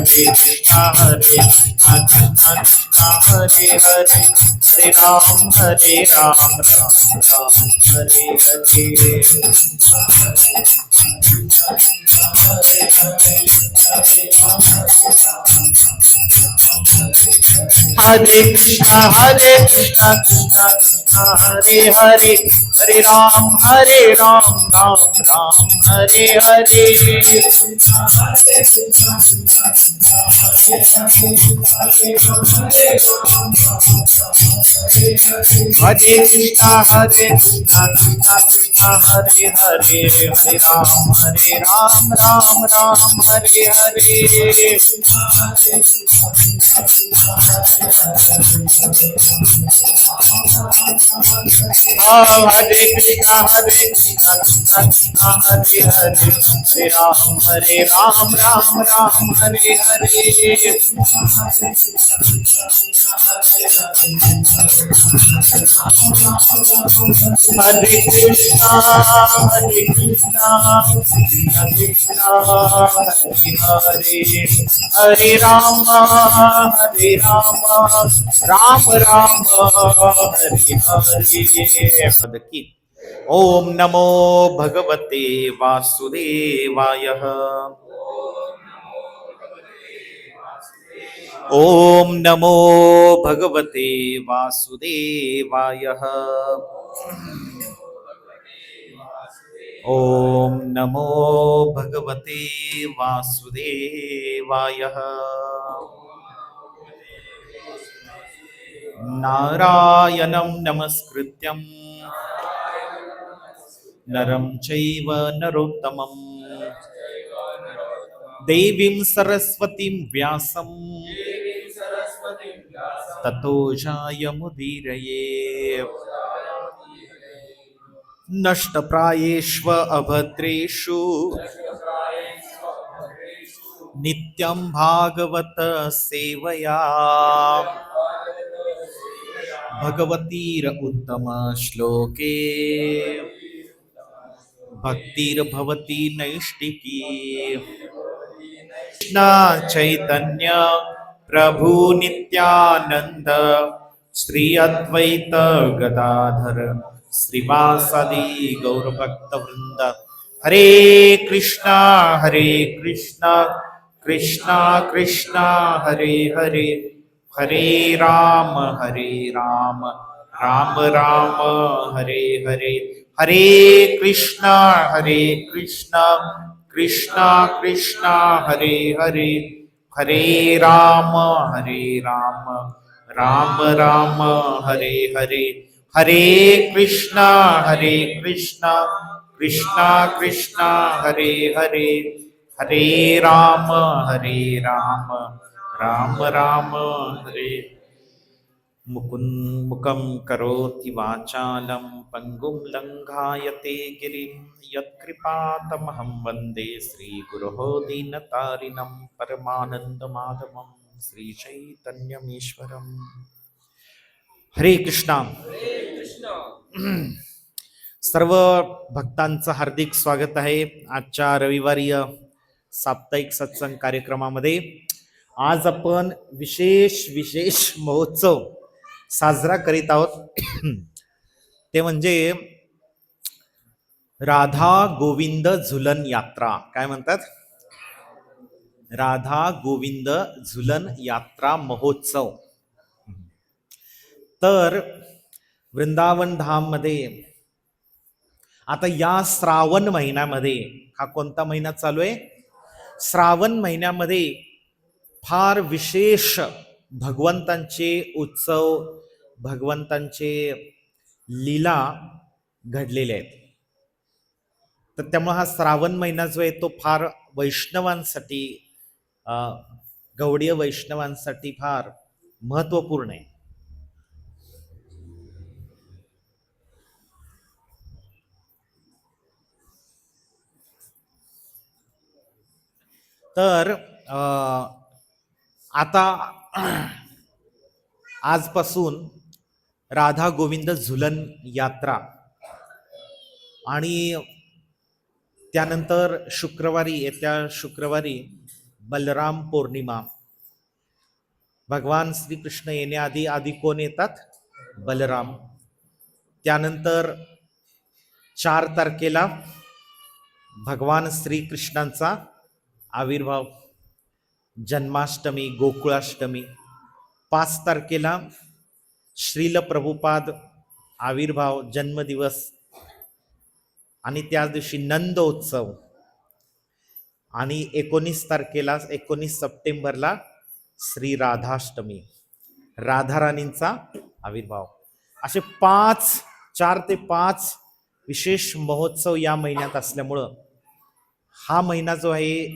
कृष्णा कृष्णा कृष्णा हरे हरे हरे राम राम राम हरे हरे हरे कृष्णा कृष्णा कृष्णा हरे हरे हरे राम राम हरे हरे हरे कृष्णा कृष्णा कृष्णा हरे हरे हरे राम राम हरे हरे हरे कृष्णा कृष्णा कृष्णा हरे हरे हरे राम राम हरे हरे हरे कृष्णा कृष्णा कृष्णा हरे हरे हरे राम राम हरे हरे। ओम नमो भगवते वासुदेवाय। ओम नमो भगवते वासुदेवाय। ओम नमो भगवते वासुदेवाय। नारायणं नमस्कृत्यं नरं चैव नरोत्तमं देवीं सरस्वतीं व्यासं ततो जायमुदीरये। नष्टप्रायेष्व अभद्रेषु नित्यं भागवत सेवया भगवतीर उत्तम श्लोके भक्तिर्भवति नैष्टिकी। कृष्ण चैतन्य प्रभु नित्यानंद श्री अद्वैत गदाधर श्रीवासदि गौरभक्त वृंद। हरे कृष्णा कृष्णा कृष्णा हरे हरे हरे राम राम राम हरे हरे। हरे कृष्णा कृष्णा कृष्णा हरे हरे हरे राम राम हरे हरे। हरे कृष्णा कृष्णा कृष्णा हरे हरे हरे राम राम हरे। मुकं करोति वाचालं पंगुं लंघायते गिरिं यत्कृपातमहं वन्दे श्रीगुरोः दीनतारिणं परमानन्दमाधवं श्रीचैतन्यमीश्वरम्। हरे कृष्णा। सर्व भक्तांचं हार्दिक स्वागत आहे आजच्या रविवारी साप्ताहिक सत्संग कार्यक्रमामध्ये। आज आपण विशेष महोत्सव साजरा करीत आहोत ते म्हणजे राधा गोविंद झुलन यात्रा। काय म्हणतात? राधा गोविंद झुलन यात्रा महोत्सव। तर वृंदावन धाम मध्ये आता या श्रावण महिन्यामध्ये, हा कोणता महिना चालू आहे? श्रावण महिन्यामध्ये फार विशेष भगवंतांचे उत्सव, भगवंतांचे लीला घडलेले आहेत। तर त्यामुळे हा श्रावण महिना जो आहे तो फार वैष्णवांसाठी, गौडीय वैष्णवांसाठी फार महत्वपूर्ण आहे। तर आता आजपासून राधा गोविंद झुलन यात्रा आणि त्यानंतर शुक्रवारी, येत्या शुक्रवारी बलराम पौर्णिमा. भगवान श्रीकृष्ण येण्याआधी आधी कोण येतात? बलराम. त्यानंतर 4 तारखेला भगवान श्रीकृष्णांचा आविर्भाव, जन्माष्टमी, गोकुळाष्टमी. 5 तारखेला श्रील प्रभुपाद आविर्भाव, जन्मदिवस, आणि त्याच दिवशी नंदोत्सव. आणि 19 तारखेला 19 सप्टेंबरला श्री राधाष्टमी, राधाराणींचा आविर्भाव. असे 4 ते 5 विशेष महोत्सव या महिन्यात असल्यामुळं हा महिना जो आहे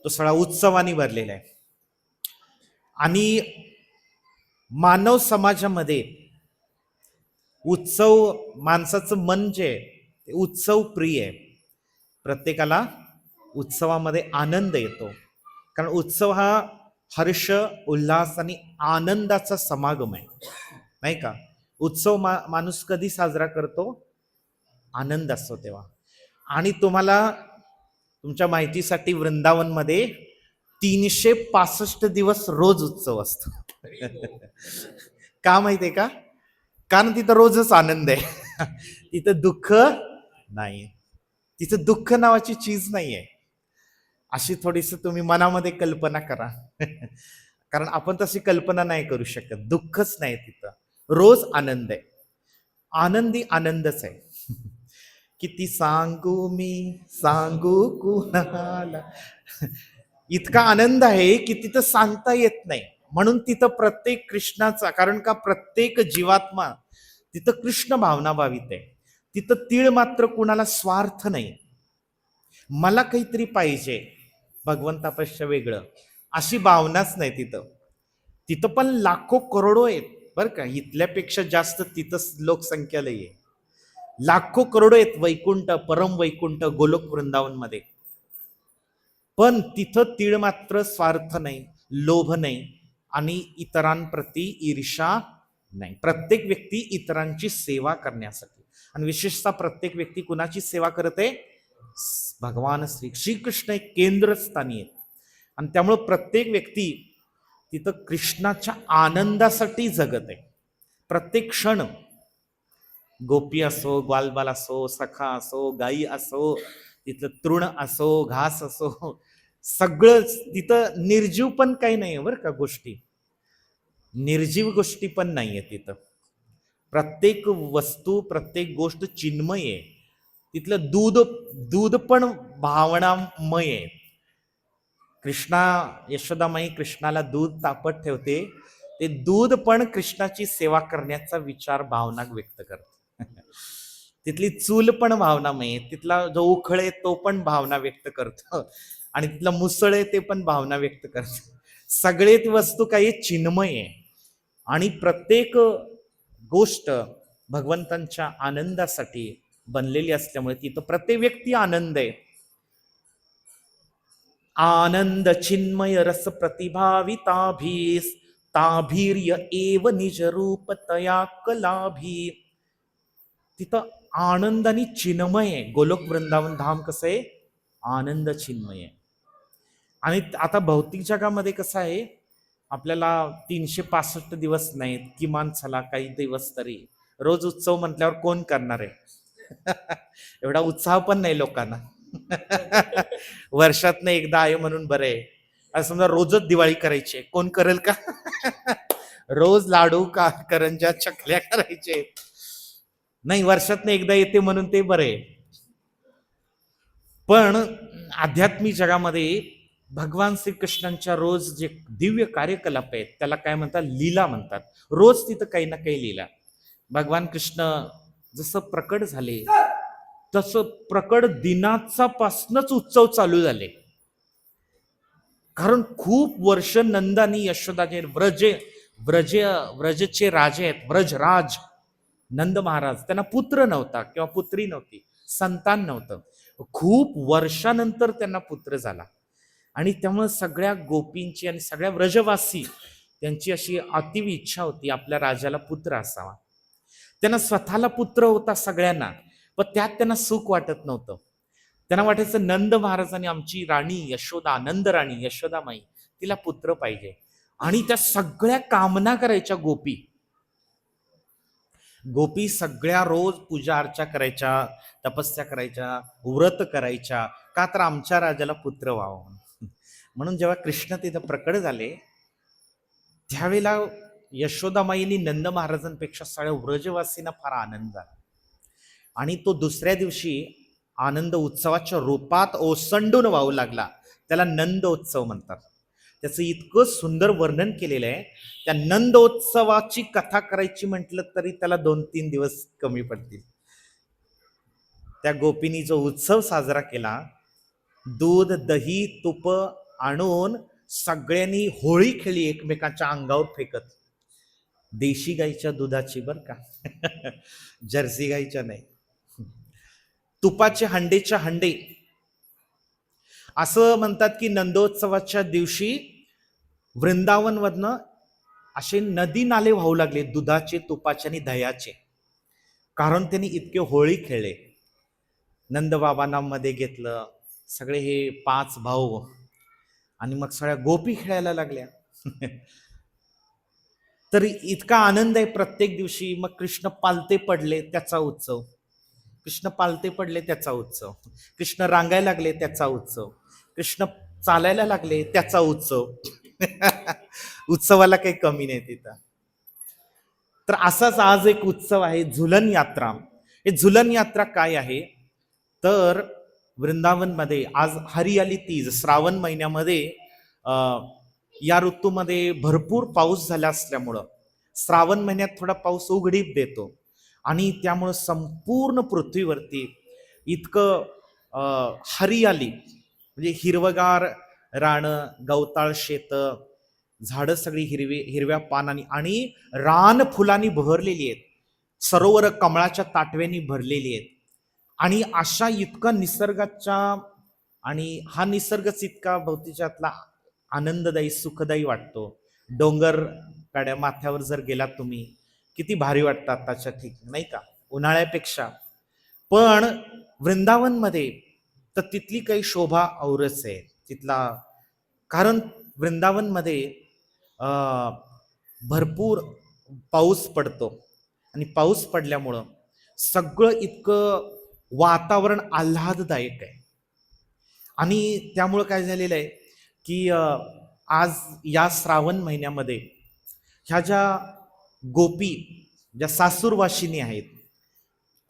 तो सगळा उत्सवाने भरलेला आहे. आणि मानव समाजामध्ये उत्सव, माणसाचं मन जे आहे उत्सव प्रिय आहे. प्रत्येकाला उत्सवामध्ये आनंद येतो, कारण उत्सव हा हर्ष, उल्हास आणि आनंदाचा समागम आहे, नाही का? उत्सव माणूस कधी साजरा करतो? आनंद असतो तेव्हा. आणि तुम्हाला तुमच्या माहितीसाठी वृंदावनमध्ये 365 दिवस रोज उत्सव असतो. का माहितीये का? कारण तिथं रोजच आनंद आहे. तिथं दुःख नाही, तिथं दुःख नावाची चीज नाही आहे. अशी थोडीशी तुम्ही मनामध्ये कल्पना करा. कारण आपण तशी कल्पना नाही करू शकत. दुःखच नाही तिथं, रोज आनंद आहे. आनंदी आनंदच आहे. किती सांगू मी, सांगू कुणाला. इतका आनंद आहे की तिथं सांगता येत नाही. म्हणून तिथं प्रत्येक कृष्णाचा, कारण का प्रत्येक जीवात्मा तिथं कृष्ण भावना भावित आहे. तिथं तीळ मात्र कुणाला स्वार्थ नाही. मला काहीतरी पाहिजे, भगवंतापेक्षा वेगळं, अशी भावनाच नाही तिथं. तिथं पण लाखो करोडो आहेत बरं का, इथल्यापेक्षा जास्त तिथं लोकसंख्या लई आहे. लाखो करोडो आहेत वैकुंठ, परम वैकुंठ, गोलोक वृंदावन मध्ये. पण तिथं तीळ मात्र स्वार्थ नाही, लोभ नाही, आणि इतरांप्रती ईर्षा नाही. प्रत्येक व्यक्ती इतरांची सेवा करण्यासाठी, आणि विशेषतः प्रत्येक व्यक्ती कुणाची सेवा करते? भगवान श्रीकृष्ण एक केंद्रस्थानी आहे. आणि त्यामुळे प्रत्येक व्यक्ती तिथं कृष्णाच्या आनंदासाठी जगत आहे. प्रत्येक क्षण, गोपी असो, ग्वालबाल असो, सखा असो, गाई असो, तिथलं तृण असो, घास असो, सगळंच तिथं. निर्जीव पण काही नाही बरं का गोष्टी, निर्जीव गोष्टी पण नाहीये तिथं. प्रत्येक वस्तू, प्रत्येक गोष्ट चिन्मय आहे. तिथलं दूध पण भावनामय आहे. यशोदामाई कृष्णाला दूध तापत ठेवते, ते दूध पण कृष्णाची सेवा करण्याचा विचार, भावना व्यक्त करते. तिथली चूल पण भावनामय, तिथला जो उखळ आहे तो पण भावना व्यक्त करतो, आणि तिथला मुसळ आहे ते पण भावना व्यक्त करतो. सगळेच वस्तू काही चिन्मय आहे. आणि प्रत्येक गोष्ट भगवंतांच्या आनंदासाठी बनलेली असल्यामुळे तिथं प्रत्येक व्यक्ती आनंद आहे. आनंद चिन्मय रस प्रतिभाविताभीस ताभीर्य एव निज रूप तया कलाभी. तिथं आनंद आणि चिन्मय आहे. गोलोक वृंदावन धाम कसं आहे? आनंद चिन्मय आहे. आणि आता भौतिक जगामध्ये कसं आहे, आपल्याला 365 दिवस नाहीत, किमान चला काही दिवस तरी. रोज उत्सव म्हटल्यावर कोण करणार आहे? एवढा उत्साह पण नाही लोकांना. वर्षातनं एकदा आहे म्हणून बरं आहे. असं समजा रोजच दिवाळी करायची, कोण करेल का? रोज लाडू का करंजा चकल्या करायचे नाही, वर्षातनं एकदा येते म्हणून ते बरं आहे. पण आध्यात्मिक जगामध्ये भगवान श्रीकृष्णांच्या रोज जे दिव्य कार्यकलाप आहेत त्याला काय म्हणतात? लीला म्हणतात. रोज तिथं काही ना काही लीला. भगवान कृष्ण जसं प्रकट झाले तसं प्रकट दिनाचा पासूनच उत्सव चालू झाले. कारण खूप वर्ष नंदानी यशोदाचे व्रजचे राजे आहेत, व्रजराज नंद महाराज, त्यांना पुत्र नव्हता किंवा पुत्री नव्हती, संतान नव्हतं. खूप वर्षानंतर त्यांना पुत्र झाला. आणि त्यामुळे सगळ्या गोपींची आणि सगळ्या व्रजवासी त्यांची अशी अतिव इच्छा होती आपल्या राजाला पुत्र असावा. त्यांना स्वतःला पुत्र होता सगळ्यांना, पण त्यात त्यांना सुख वाटत नव्हतं. त्यांना वाटायचं नंद महाराजांनी आमची राणी यशोदा, नंद राणी यशोदामाई, तिला पुत्र पाहिजे. आणि त्या सगळ्या कामना करायच्या गोपी. गोपी सगळ्या रोज पूजा अर्चा करायच्या, तपस्या करायच्या, व्रत करायच्या, का तर आमच्या राजाला पुत्र व्हावं. म्हणून जेव्हा कृष्ण तिथं प्रकट झाले त्यावेळेला यशोदामाईनी नंद महाराजांपेक्षा सगळ्या व्रजवासींना फार आनंद झाला. आणि तो दुसऱ्या दिवशी आनंद उत्सवाच्या रूपात ओसंडून वाहू लागला. त्याला नंदोत्सव म्हणतात. त्याचं इतकं सुंदर वर्णन केलेलं आहे. त्या नंदोत्सवाची कथा करायची म्हटलं तरी त्याला 2-3 दिवस कमी पडतील. त्या गोपींनी जो उत्सव साजरा केला, दूध दही तूप आणून सगळ्यांनी होळी खेळली एकमेकांच्या अंगावर फेकत. देशी गाईच्या दुधाची बर का, जर्सी गाईच्या नाही. तुपाचे हंडेच्या हंडे. असं म्हणतात की नंदोत्सवाच्या दिवशी वृंदावनमधनं असे नदी नाले वाहू लागले, दुधाचे, तुपाचे आणि दह्याचे. कारण त्यांनी इतके होळी खेळले. नंदबाबांना मध्ये घेतलं, सगळे हे 5 भाऊ, आणि मग सगळ्या गोपी खेळायला लागल्या. तर इतका आनंद आहे प्रत्येक दिवशी. मग कृष्ण पालते पडले त्याचा उत्सव, कृष्ण पालते पडले त्याचा उत्सव, कृष्ण रांगायला लागले त्याचा उत्सव, कृष्ण चालायला लागले त्याचा उत्सव. उत्सवाला काही कमी नाही तिथं. तर असाच आज एक उत्सव आहे झुलन यात्रा. हे झुलन यात्रा काय आहे तर वृंदावनमध्ये आज हरियाली तीज, श्रावण महिन्यामध्ये या ऋतूमध्ये भरपूर पाऊस झाला असल्यामुळं श्रावण महिन्यात थोडा पाऊस उघडीप देतो आणि त्यामुळं संपूर्ण पृथ्वीवरती इतकं हरियाली, म्हणजे हिरवगार रानं, गवताळ शेत, झाडं सगळी हिरव्या पानांनी आणि रान फुलांनी बहरलेली आहेत. सरोवर कमळाच्या ताटव्यांनी भरलेली आहेत. आणि अशा इतका निसर्गाच्या, आणि हा निसर्गच इतका भोवतीच्यातला आनंददायी सुखदायी वाटतो. डोंगर काड्या माथ्यावर जर गेलात तुम्ही, किती भारी वाटतात आताच्या ठिकाणी, नाही का, उन्हाळ्यापेक्षा. पण वृंदावनमध्ये तर तिथली काही शोभा औरच आहे तिथला. कारण वृंदावनमध्ये भरपूर पाऊस पडतो आणि पाऊस पडल्यामुळं सगळं इतकं वातावरण आल्हाददायक आहे. आणि त्यामुळं काय झालेलं आहे की आज या श्रावण महिन्यामध्ये ह्या ज्या गोपी, ज्या सासूरवाशिनी आहेत,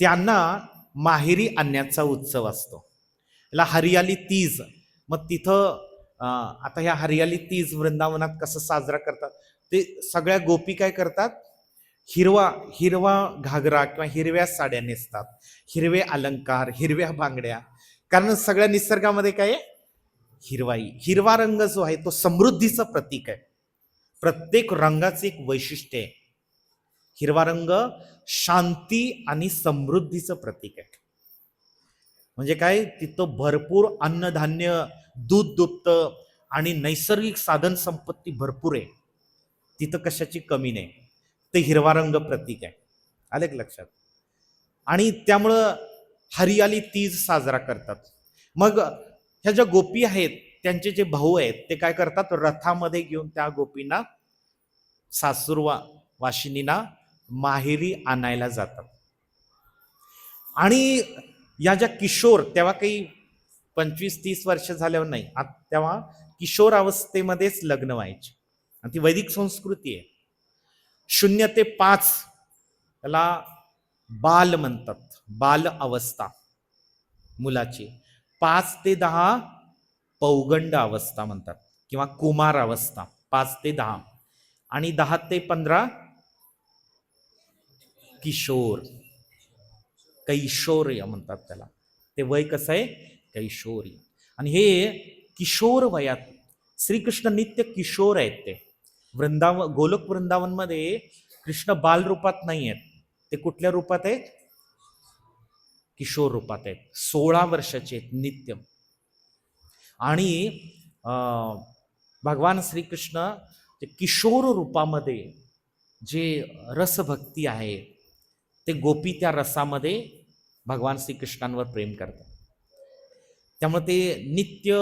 त्यांना माहेरी आणण्याचा उत्सव असतो. याला हरियाली तीज. मग तिथं आता ह्या हरियाली तीज वृंदावनात कसं साजरा करतात, ते सगळ्या गोपी काय करतात, हिरवा घागरा किंवा हिरव्या साड्या नेसतात, हिरवे अलंकार, हिरव्या बांगड्या. कारण सगळ्या निसर्गामध्ये काय आहे, हिरवाई. हिरवा रंग जो आहे तो समृद्धीचं प्रतीक आहे. प्रत्येक रंगाचे एक वैशिष्ट्य आहे. हिरवा रंग शांती आणि समृद्धीचं प्रतीक आहे. म्हणजे काय, तिथं भरपूर अन्नधान्य, दूध दुभतं आणि नैसर्गिक साधन संपत्ती भरपूर आहे. तिथं कशाची कमी नाही. ते हिरवा रंग प्रतीक आहे. आले का लक्षात? आणि त्यामुळं हरियाली तीज साजरा करतात. मग ह्या ज्या गोपी आहेत त्यांचे जे भाऊ आहेत ते काय करतात, रथामध्ये घेऊन त्या गोपींना, सासूरवाशिनींना माहेरी आणायला जातात. आणि या ज्या किशोर, तेव्हा काही 25-30 वर्ष झाल्यावर नाही, तेव्हा किशोर अवस्थेमध्येच लग्न व्हायचे. आणि ती वैदिक संस्कृती आहे. 0 ते 5 त्याला बाल म्हणतात, बाल अवस्था मुलाची. 5 ते 10 पौगंड अवस्था म्हणतात किंवा कुमार अवस्था, 5 ते 10. आणि 10 ते 15 किशोर, कैशोर्य म्हणतात त्याला. ते वय कसं आहे, कैशोर्य. आणि हे किशोर वयात श्रीकृष्ण नित्य किशोर आहेत. ते गोलोक वृंदावनमध्ये कृष्ण बाल रूपात नाही आहेत. ते कुठल्या रूपात आहेत, किशोर रूपात आहेत. 16 वर्षाचे आहेत नित्य. आणि भगवान श्रीकृष्ण ते किशोर रूपामध्ये जे रसभक्ती आहे, ते गोपी त्या रसामध्ये भगवान श्रीकृष्णांवर प्रेम करतात. त्यामुळे ते नित्य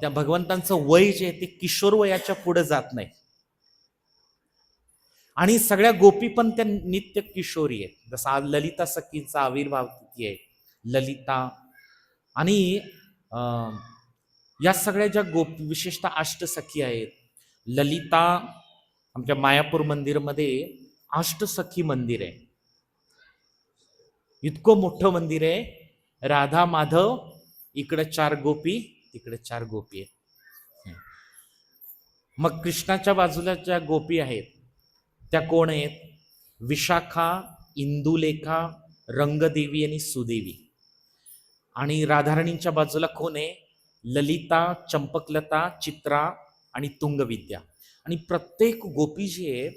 त्या भगवंतांचं वय जे आहे ते किशोर वयाच्या पुढे जात नाही. आणि सगळ्या गोपी पण त्या नित्य किशोरी आहेत. जसं आज ललिता सखींचा आविर्भाव तिथी आहे, ललिता. आणि या सगळ्या ज्या गोपी विशेषतः अष्टसखी आहेत, ललिता, आमच्या मायापूर मंदिरमध्ये अष्टसखी मंदिर आहे. इतकं मोठं मंदिर आहे. राधा माधव, इकडे 4 गोपी, तिकडे 4 गोपी आहेत. मग कृष्णाच्या बाजूला ज्या गोपी आहेत त्या कोण आहेत? विशाखा, इंदुलेखा, रंगदेवी आणि सुदेवी. आणि राधाराणींच्या बाजूला कोण आहे? ललिता, चंपकलता, चित्रा आणि तुंगविद्या. आणि प्रत्येक गोपी जी आहे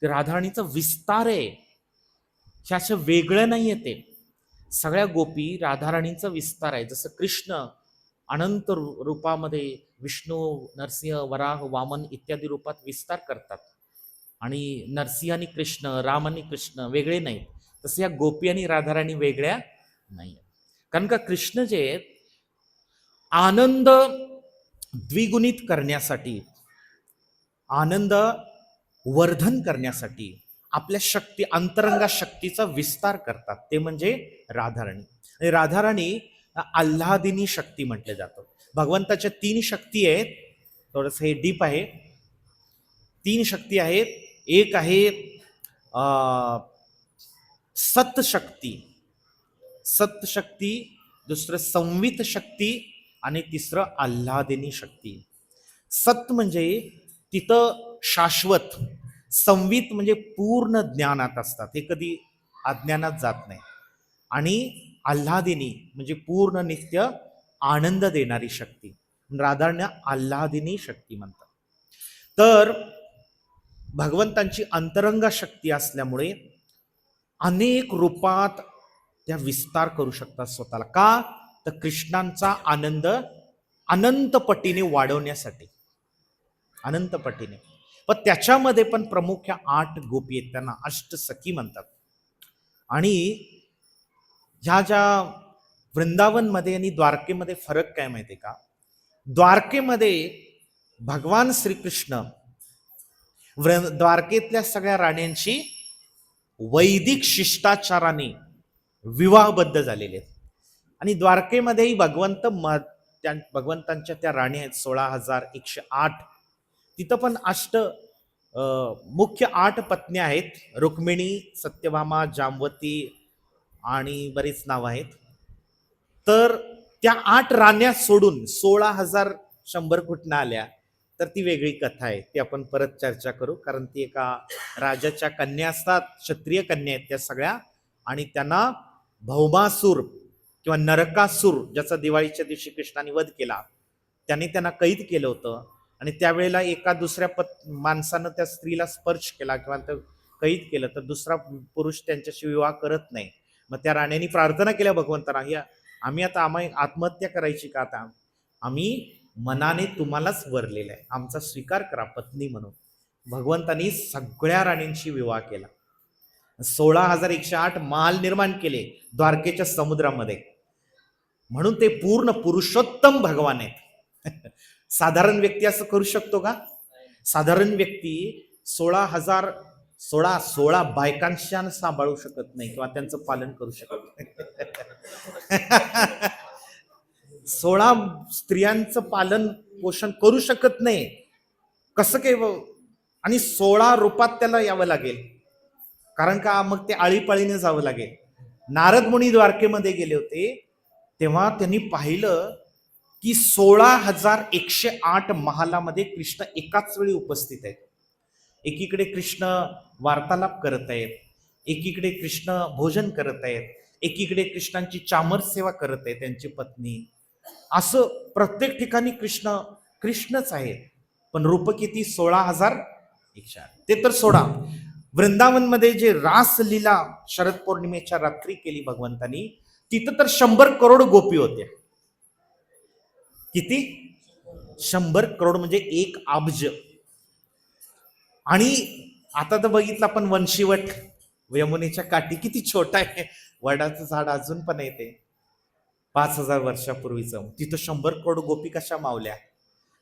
ते राधाराणीचा विस्तार आहे. हे असं वेगळं नाही आहे, ते सगळ्या गोपी राधाराणींचा विस्तार आहे. जसं कृष्ण अनंत रूपामध्ये विष्णू, नरसिंह, वराह, वामन इत्यादी रूपात विस्तार करतात. आणि नरसिंह आणि कृष्ण, राम आणि कृष्ण वेगळे नाहीत, तसं या गोपी आणि राधाराणी वेगळ्या नाही. कारण का कृष्ण जे आहेत आनंद द्विगुणित करण्यासाठी, आनंद वर्धन करण्यासाठी आपल्या शक्ती, अंतरंगा शक्तीचा विस्तार करतात. ते म्हणजे राधाराणी. आणि राधाराणी आल्हादिनी शक्ती म्हटले जातं. भगवंताच्या 3 शक्ती आहेत. थोडस हे डीप आहे. 3 शक्ती आहेत. एक आहे सतशक्ती, सतशक्ती, दुसरं संवित शक्ती आणि तिसरं आल्हादिनी शक्ती. सत म्हणजे तिथं शाश्वत, संवित म्हणजे पूर्ण ज्ञानात असतात, हे कधी अज्ञानात जात नाही. आणि आल्हादिनी म्हणजे पूर्ण नित्य आनंद देणारी शक्ती. राधारण्य आल्हादिनी शक्ती म्हणतात. तर भगवंतांची अंतरंगा शक्ती असल्यामुळे अनेक रूपात त्या विस्तार करू शकतात स्वतःला. का? तर कृष्णांचा आनंद अनंत पटीने वाढवण्यासाठी, अनंत पटीने. पण त्याच्यामध्ये पण प्रमुख 8 गोपी आहेत, त्यांना अष्टसखी म्हणतात. आणि ह्या ज्या वृंदावनमध्ये आणि द्वारकेमध्ये फरक काय माहितीये का? द्वारकेमध्ये भगवान श्रीकृष्ण द्वारकेतल्या सगळ्या राण्यांची वैदिक शिष्टाचाराने विवाहबद्ध झालेले आहेत. आणि द्वारकेमध्येही भगवंतांच्या त्या राणी आहेत 16,108. तिथं पण मुख्य 8 पत्न्या आहेत. रुक्मिणी, सत्यभामा, जांबवती आणि बरीच नाव आहेत. तर त्या 8 राण्या सोडून 16,100 कुठनं आल्या तर ती वेगळी कथा आहे. ती आपण परत चर्चा करू. कारण ती एका राजाच्या कन्या असतात, क्षत्रिय कन्या आहेत त्या सगळ्या. आणि त्यांना भौमासूर किंवा नरकासूर, ज्याचा दिवाळीच्या दिवशी कृष्णाने वध केला, त्याने त्यांना कैद केलं होतं. आणि त्यावेळेला एका दुसऱ्या माणसानं त्या स्त्रीला स्पर्श केला किंवा कैद केलं तर दुसरा पुरुष त्यांच्याशी विवाह करत नाही. मग त्या राण्यांनी प्रार्थना केल्या भगवंतांना, आम्ही आता आत्महत्या करायची का? आता आम्ही मनाने तुम्हालाच वरलेलं आहे, आमचा स्वीकार करा पत्नी म्हणून. भगवंतांनी सगळ्या राणींशी विवाह केला. 16,108 महाल निर्माण केले द्वारकेच्या समुद्रामध्ये. म्हणून ते पूर्ण पुरुषोत्तम भगवान आहेत. साधारण व्यक्ती असं करू शकतो का? साधारण व्यक्ती 16 बायकांशी सांभाळू शकत नाही किंवा त्यांचं पालन करू शकत नाही. 16 स्त्रियांचं पालन पोषण करू शकत नाही. कसं काय? आणि 16 रूपात त्याला यावं लागेल. कारण का? मग ते आळीपाळीने जावं लागेल. नारद मुनी द्वारकेमध्ये गेले होते तेव्हा त्यांनी पाहिलं की 16,108 महालामध्ये कृष्ण एकाच वेळी उपस्थित आहेत. एकीकडे कृष्ण वार्तालाप करत आहेत, एकीकडे कृष्ण भोजन करत आहेत, एकीकडे कृष्णांची चामर सेवा करत आहे त्यांची पत्नी. असं प्रत्येक ठिकाणी कृष्णच आहेत. पण रूप किती? 16,108. ते तर सोडा, वृंदावनमध्ये जे रासलीला शरद पौर्णिमेच्या रात्री केली भगवंतांनी, तिथं तर 100 करोड गोपी होत्या. किती? 100 करोड म्हणजे 1 अब्ज. आणि आता तर बघितलं आपण वंशीवट यमुनेच्या काठी किती छोटा आहे, वडाचं झाड अजून पण येते. 5,000 वर्षापूर्वीचं. तिथं 100 करोड गोपी कशा मावल्या?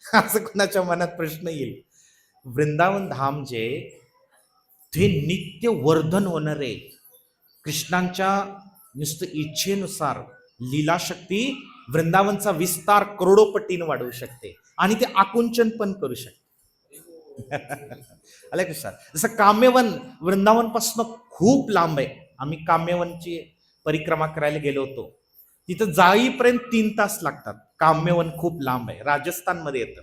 असं कोणाच्या मनात प्रश्न येईल. वृंदावन धाम जे ते नित्य वर्धन होणारे कृष्णांच्या नुसतं इच्छेनुसार लीलाशक्ती वृंदावनचा विस्तार करोडोपटीने वाढवू शकते आणि ते आकुंचन पण करू शकते. आलं का सर? जसं काम्यवन वृंदावन पासून खूप लांब आहे. आम्ही काम्यवनची परिक्रमा करायला गेलो होतो. तिथं जाईपर्यंत 3 तास लागतात. काम्यवन खूप लांब आहे, राजस्थानमध्ये येतं.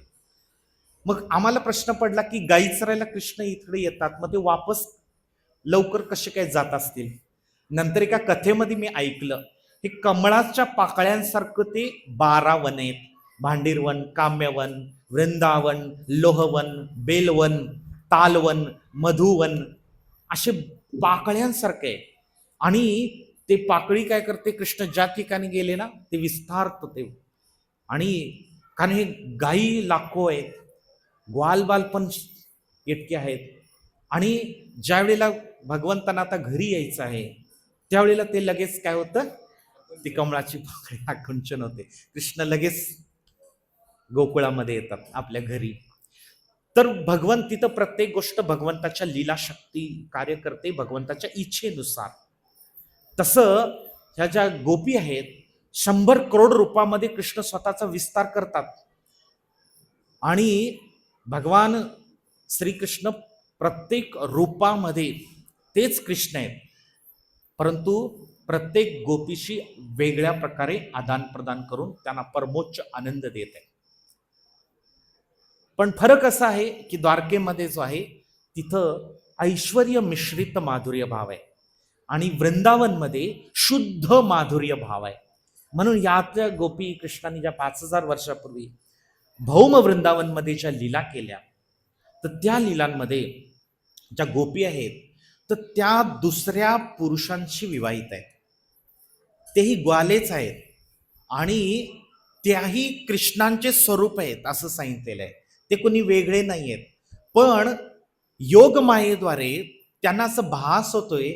मग आम्हाला प्रश्न पडला की गाई चरायला कृष्ण इकडे येतात, मग ते वापस लवकर कसे काय जात असतील. नंतर एका कथेमध्ये मी ऐकलं, हे कमळाच्या पाकळ्यांसारखं ते 12 वन आहेत. भांडीरवन, काम्यवन, वृंदावन, लोहवन, बेलवन, तालवन, मधुवन, असे पाकळ्यांसारखे. आणि ते पाकळी काय करते, कृष्ण ज्या ठिकाणी गेले ना ते विस्तारत ते. आणि कारण हे गाई लाखो आहेत, ग्वालबाल पण इतके आहेत. आणि ज्या वेळेला भगवंतांना आता घरी यायचं आहे त्यावेळेला ते लगेच काय होतं, ती कमळाची पाकळी आकुंचन होते. कृष्ण लगेच गोकुळामध्ये येतात आपल्या घरी. तर भगवंत तिथं प्रत्येक गोष्ट भगवंताच्या लीलाशक्ती कार्य करते, भगवंताच्या इच्छेनुसार. तसं ह्या ज्या गोपी आहेत 100 करोड रूपामध्ये कृष्ण स्वतःचा विस्तार करतात. आणि भगवान श्रीकृष्ण प्रत्येक रूपामध्ये तेच कृष्ण आहेत, परंतु प्रत्येक गोपीशी वेगळ्या प्रकारे आदान प्रदान करून त्यांना परमोच्च आनंद देत आहे. पण फरक असा आहे की द्वारकेमध्ये जो आहे तिथं ऐश्वर्य मिश्रित माधुर्य भाव आहे आणि वृंदावनमध्ये शुद्ध माधुर्य भाव आहे. म्हणून यातल्या गोपी कृष्णाने ज्या 5,000 वर्षापूर्वी भौम वृंदावनमध्ये ज्या लीला केल्या, तर त्या लीलांमध्ये ज्या गोपी आहेत तर त्या दुसऱ्या पुरुषांशी विवाहित आहेत. तेही ग्वालेच आहेत आणि त्याही कृष्णांचे स्वरूप आहेत असं सांगितलेलं आहे. ते कोणी वेगळे नाही आहेत. पण योग मायेद्वारे त्यांना असं भास होतोय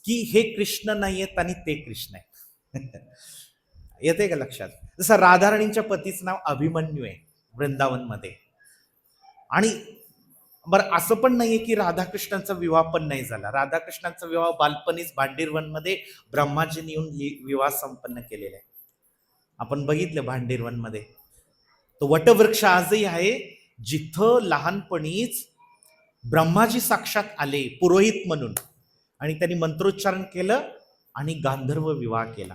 की हे कृष्ण नाही आहेत आणि ते कृष्ण आहेत. येते का लक्षात? जसं राधाराणींच्या पतीचं नाव अभिमन्यू आहे वृंदावनमध्ये. आणि बरं असं पण नाहीये की राधाकृष्णांचा विवाह पण नाही झाला. राधाकृष्णांचा विवाह बालपणीच भांडीरवनमध्ये ब्रह्माजींनी येऊन विवाह संपन्न केलेला आहे. आपण बघितलं भांडीरवनमध्ये तो वटवृक्ष आजही आहे, जिथं लहानपणीच ब्रह्माजी साक्षात आले पुरोहित म्हणून आणि त्यांनी मंत्रोच्चारण केलं आणि गांधर्व विवाह केला.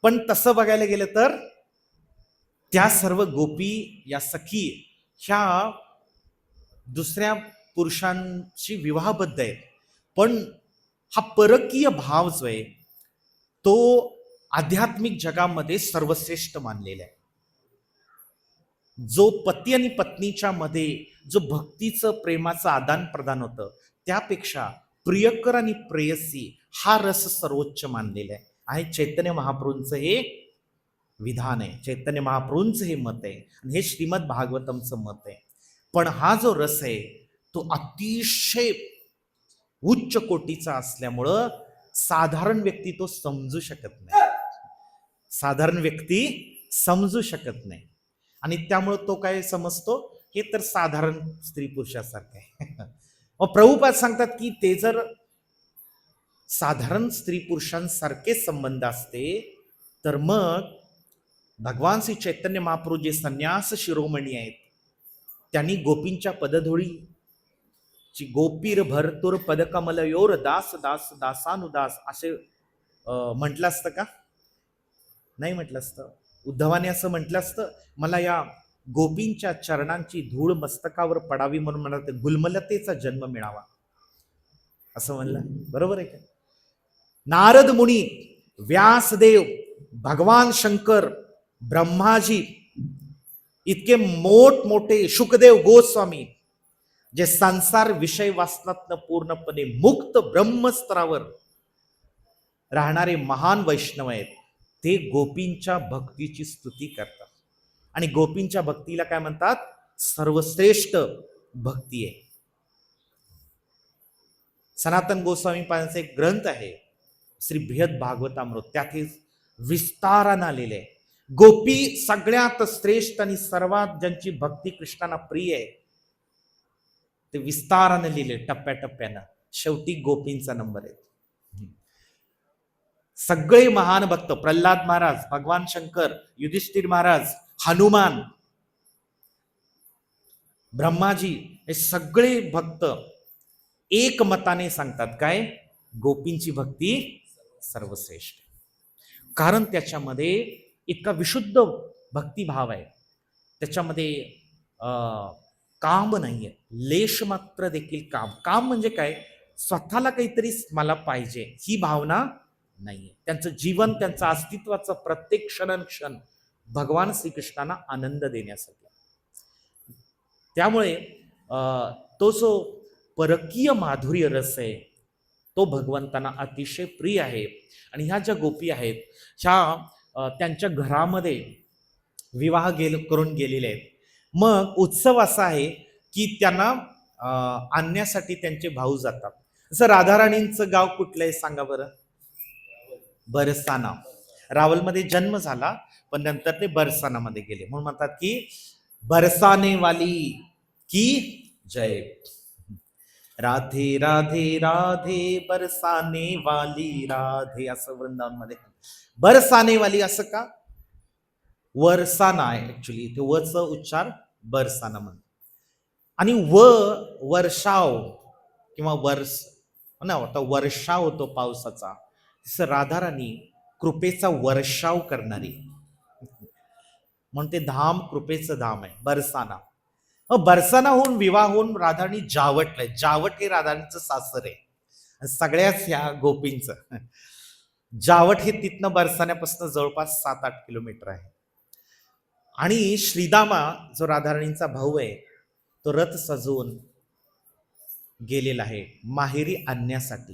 पण तसं बघायला गेलं तर त्या सर्व गोपी या सखी ह्या दुसऱ्या पुरुषांशी विवाहबद्ध आहेत. पण हा परकीय भाव जो आहे तो आध्यात्मिक जगामध्ये सर्वश्रेष्ठ मानलेला आहे. जो पती आणि पत्नीच्या मध्ये जो भक्तीचं प्रेमाचं आदान प्रदान होतं त्यापेक्षा प्रियकर आणि प्रेयसी हा रस सर्वोच्च मानलेला आहे. चैतन्य महाप्रभूंचं हे विधान आहे, चैतन्य महाप्रभूंचं हे मत आहे आणि हे श्रीमद भागवतमचं मत आहे. पण हा जो रस आहे तो अतिशय उच्च कोटीचा असल्यामुळं साधारण व्यक्ती तो समजू शकत नाही. साधारण व्यक्ती समजू शकत नाही आणि त्यामुळं तो काय समजतो, हे तर साधारण स्त्री पुरुषासारखं आहे. मग प्रभुपाद सांगतात की ते जर साधारण स्त्री पुरुषांसारखे संबंध असते तर मग भगवान श्री चैतन्य महाप्रभू जे संन्यास शिरोमणी आहेत त्यांनी गोपींच्या पदधूळीची गोपीर भरतुर पदकमलयोर दास दास दासानुदास असे म्हटलं असतं का? नाही म्हटलं असतं. उद्धवाने असं म्हटलं असतं, मला या गोपींच्या चरणांची धूळ मस्तकावर पडावी म्हणून मला ते गुलमलतेचा जन्म मिळावा असं म्हणलं. बरोबर आहे का? नारद मुनी, व्यासदेव, भगवान शंकर, ब्रह्माजी, इतके मोठमोठे शुकदेव गोस्वामी जे संसार विषय वासनातनं पूर्णपणे मुक्त ब्रह्मस्तरावर राहणारे महान वैष्णव आहेत, ते गोपींच्या भक्तीची स्तुती करतात आणि गोपींच्या भक्तीला काय म्हणतात? सर्वश्रेष्ठ भक्ती आहे. सनातन गोस्वामी पादांचा एक ग्रंथ आहे श्री बृहद भागवतामृत, त्यात हे विस्तारानं आलेले आहे. गोपी सगळ्यात श्रेष्ठ आणि सर्वात ज्यांची भक्ती कृष्णाला प्रिय आहे ते विस्तारानं लिहिले, टप्प्याटप्प्यानं. शेवटी गोपींचा नंबर आहे. सगळे महान भक्त, प्रल्हाद महाराज, भगवान शंकर, युधिष्ठिर महाराज, हनुमान, ब्रह्माजी, हे सगळे भक्त एकमताने सांगतात काय, गोपींची भक्ती सर्वश्रेष्ठ. कारण त्याच्यामध्ये इतका विशुद्ध भक्तिभाव आहे, त्याच्यामध्ये काम नाहीये, लेश मात्र देखील काम. काम म्हणजे काय, स्वतःला काहीतरी मला पाहिजे ही भावना नाहीये. त्यांचं जीवन, त्यांचं अस्तित्वाचं प्रत्येक क्षण भगवान श्रीकृष्णांना आनंद देण्यासाठी. त्यामुळे तो जो परकीय माधुर्य रस आहे तो भगवंतांना अतिशय प्रिय आहे. आणि ह्या ज्या गोपी आहेत ह्या त्यांच्या घरामध्ये विवाह करून गेलेले आहेत. मग उत्सव असा आहे की त्यांना आणण्यासाठी त्यांचे भाऊ जातात. जसं राधाराणींचं गाव कुठलं आहे सांगा बरं? बरसाना. रावलमध्ये जन्म झाला पण नंतर ते बरसानामध्ये गेले, म्हणून म्हणतात की बरसाने वाली की जय. राधे राधे राधे बरसाने वाली राधे, असं वृंदावनमध्ये. बरसाने वाली असं का? वरसाना आहे ऍक्च्युली, ते वच उच्चार बरसाना म्हणतात. आणि वर्षाव किंवा वर्षाव होतो पावसाचा, तसं राधाराणी कृपेचा वर्षाव करणारी, म्हणून ते धाम कृपेचं धाम आहे बरसाना. बरसाना होऊन विवाह होऊन राधाराणी जावटलाय. जावट हे राधाराणीचं सासर आहे सगळ्याच ह्या गोपींचं. जावट हे तिथनं बरसाण्यापासून जवळपास 7-8 किलोमीटर आहे. आणि श्रीदामा जो राधाराणींचा भाऊ आहे तो रथ सजवून गेलेला आहे माहेरी आणण्यासाठी.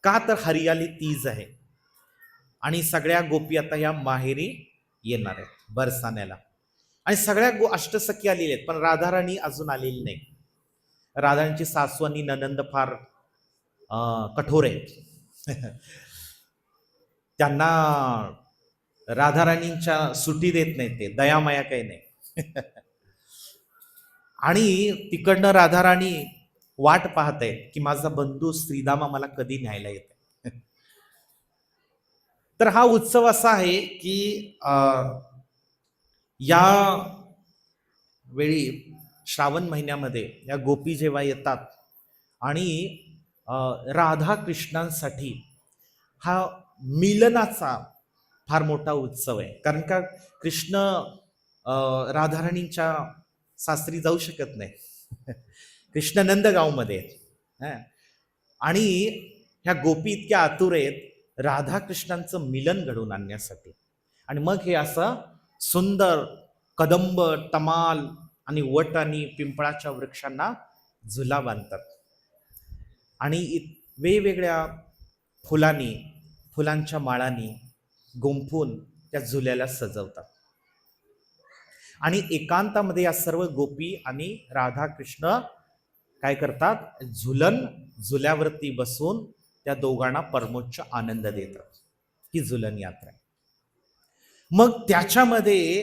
का तर हरियाली तीज आहे आणि सगळ्या गोपी आता या माहेरी येणार आहेत बरसाण्याला. आणि सगळ्या अष्टसखी आलेले आहेत पण राधाराणी अजून आलेली नाही. राधाराणीची सासू आणि ननंद फार कठोर आहेत. त्यांना राधाराणींच्या सुटी देत नाही, ते दयामाया काही नाही. आणि तिकडनं राधाराणी वाट पाहत आहेत की माझा बंधू श्रीदामा मला कधी न्यायला येत. तर हा उत्सव असा आहे की या वेळी श्रावण महिन्यामध्ये या गोपी जेव्हा येतात आणि राधा कृष्णांसाठी हा मिलनाचा फार मोठा उत्सव आहे. कारण का कृष्ण राधाराणींच्या सासरी जाऊ शकत नाही. कृष्ण नंदगावमध्ये आहेत आणि ह्या गोपी इतक्या आतुर आहेत राधा कृष्णांचं मिलन घडवून आणण्यासाठी. आणि मग हे असं सुंदर कदंब, तमाल आणि वट आणि पिंपळाच्या वृक्षांना झुला बांधतात आणि वेगवेगळ्या फुलांनी, फुलांच्या माळांनी गुंफून त्या झुल्याला सजवतात. आणि एकांतामध्ये या सर्व गोपी आणि राधा कृष्ण काय करतात, झुल्यावरती बसून त्या दोघांना परमोच्च आनंद देतात. ही झुलन यात्रा आहे. मग त्याच्यामध्ये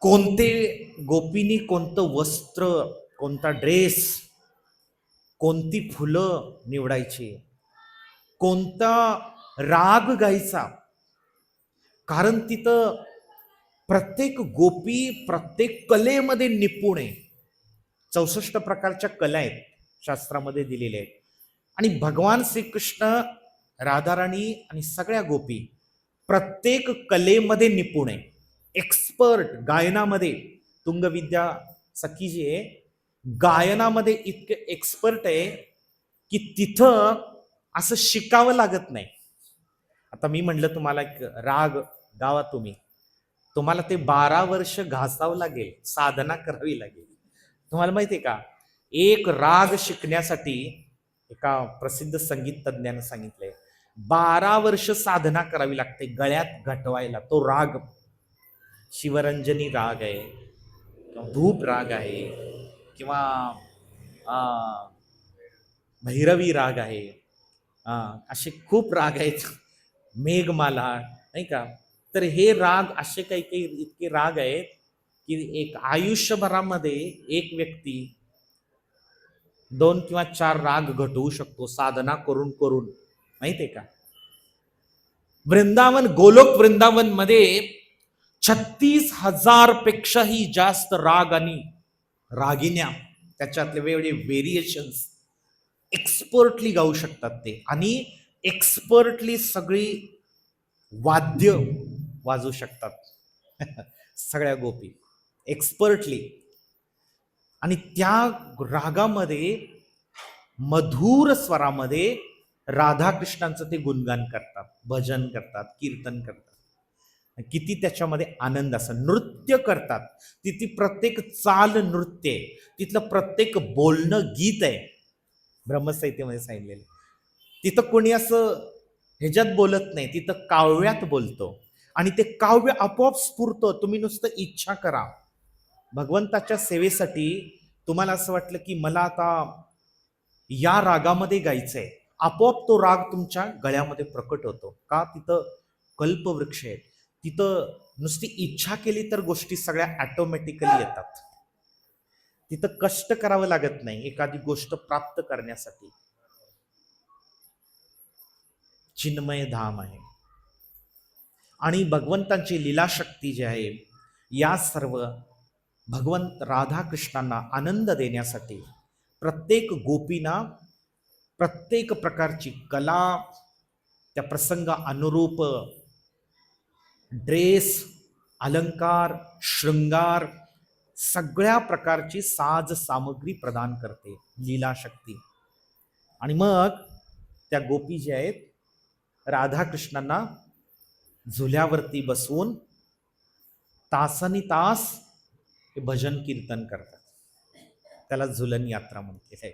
कोणते गोपींनी कोणतं वस्त्र, कोणता ड्रेस, कोणती फुलं निवडायची, कोणता राग गायचा, कारण तिथं प्रत्येक गोपी प्रत्येक कलेमध्ये निपुण आहे. 64 प्रकारच्या कला आहेत शास्त्रामध्ये दिलेल्या आहेत. आणि भगवान श्रीकृष्ण, राधाराणी आणि सगळ्या गोपी प्रत्येक कलेमध्ये निपुण आहे, एक्सपर्ट. गायनामध्ये तुंगविद्या सखी जी आहे गायनामध्ये इतके एक्सपर्ट आहे की तिथं असं शिकावं लागत नाही. आता मी म्हटलं तुम्हाला एक राग गावा, तुम्हाला ते 12 वर्ष घासावं लागेल, साधना करावी लागेल. तुम्हाला माहिती आहे का, एक राग शिकण्यासाठी एका प्रसिद्ध संगीत तज्ञाने सांगितलंय 12 वर्ष साधना करावी लागते गळ्यात घटवायला तो राग. शिवरंजनी राग आहे, धूप राग आहे, किंवा भैरवी राग आहे, असे खूप राग आहेत. मेघमाला, नाही का? तर हे राग असे काही काही इतके राग आहेत की एक आयुष्यभरामध्ये एक व्यक्ती 2 किंवा 4 राग घटवू शकतो साधना करून करून, माहितीये का? वृंदावन, गोलोक वृंदावन मध्ये 36,000 पेक्षाही जास्त राग आणि रागिण्या, त्याच्यातले वेगवेगळे व्हेरिएशन्स एक्सपर्टली गाऊ शकतात ते, आणि एक्सपर्टली सगळी वाद्य वाजवू शकतात. सगळ्या गोपी एक्सपर्टली. आणि त्या रागामध्ये मधुर स्वरामध्ये राधाकृष्णांचं ते गुणगान करतात, भजन करतात, कीर्तन करतात. किती त्याच्यामध्ये आनंद, असं नृत्य करतात. तिथे प्रत्येक चाल नृत्य आहे, तिथलं प्रत्येक बोलणं गीत आहे. ब्रह्मसंहितेमध्ये सांगितलेलं. तिथं कोणी असं ह्याच्यात बोलत नाही, तिथं काव्यात बोलतो, आणि ते काव्य आपोआप स्फुरतं. तुम्ही नुसतं इच्छा करा भगवंताच्या सेवेसाठी. तुम्हाला असं वाटलं की मला आता या रागामध्ये गायचंय, आपोआप तो राग तुमच्या गळ्यामध्ये प्रकट होतो. का? तिथं कल्पवृक्ष आहेत. तिथं नुसती इच्छा केली तर गोष्टी सगळ्या ऑटोमॅटिकली येतात. तिथं कष्ट करावं लागत नाही एखादी गोष्ट प्राप्त करण्यासाठी. चिन्मय धाम आहे. आणि भगवंतांची लीलाशक्ती जी आहे, या सर्व भगवंत राधाकृष्णांना आनंद देण्यासाठी प्रत्येक गोपींना प्रत्येक प्रकारची कला, त्या प्रसंगा अनुरूप ड्रेस, अलंकार, शृंगार, सगळ्या प्रकारची साज सामग्री प्रदान करते लीलाशक्ती. आणि मग त्या गोपी जे आहेत राधाकृष्णांना झुल्यावरती बसवून तासनी तास हे भजन कीर्तन करतात. त्याला झुलन यात्रा म्हणते आहे.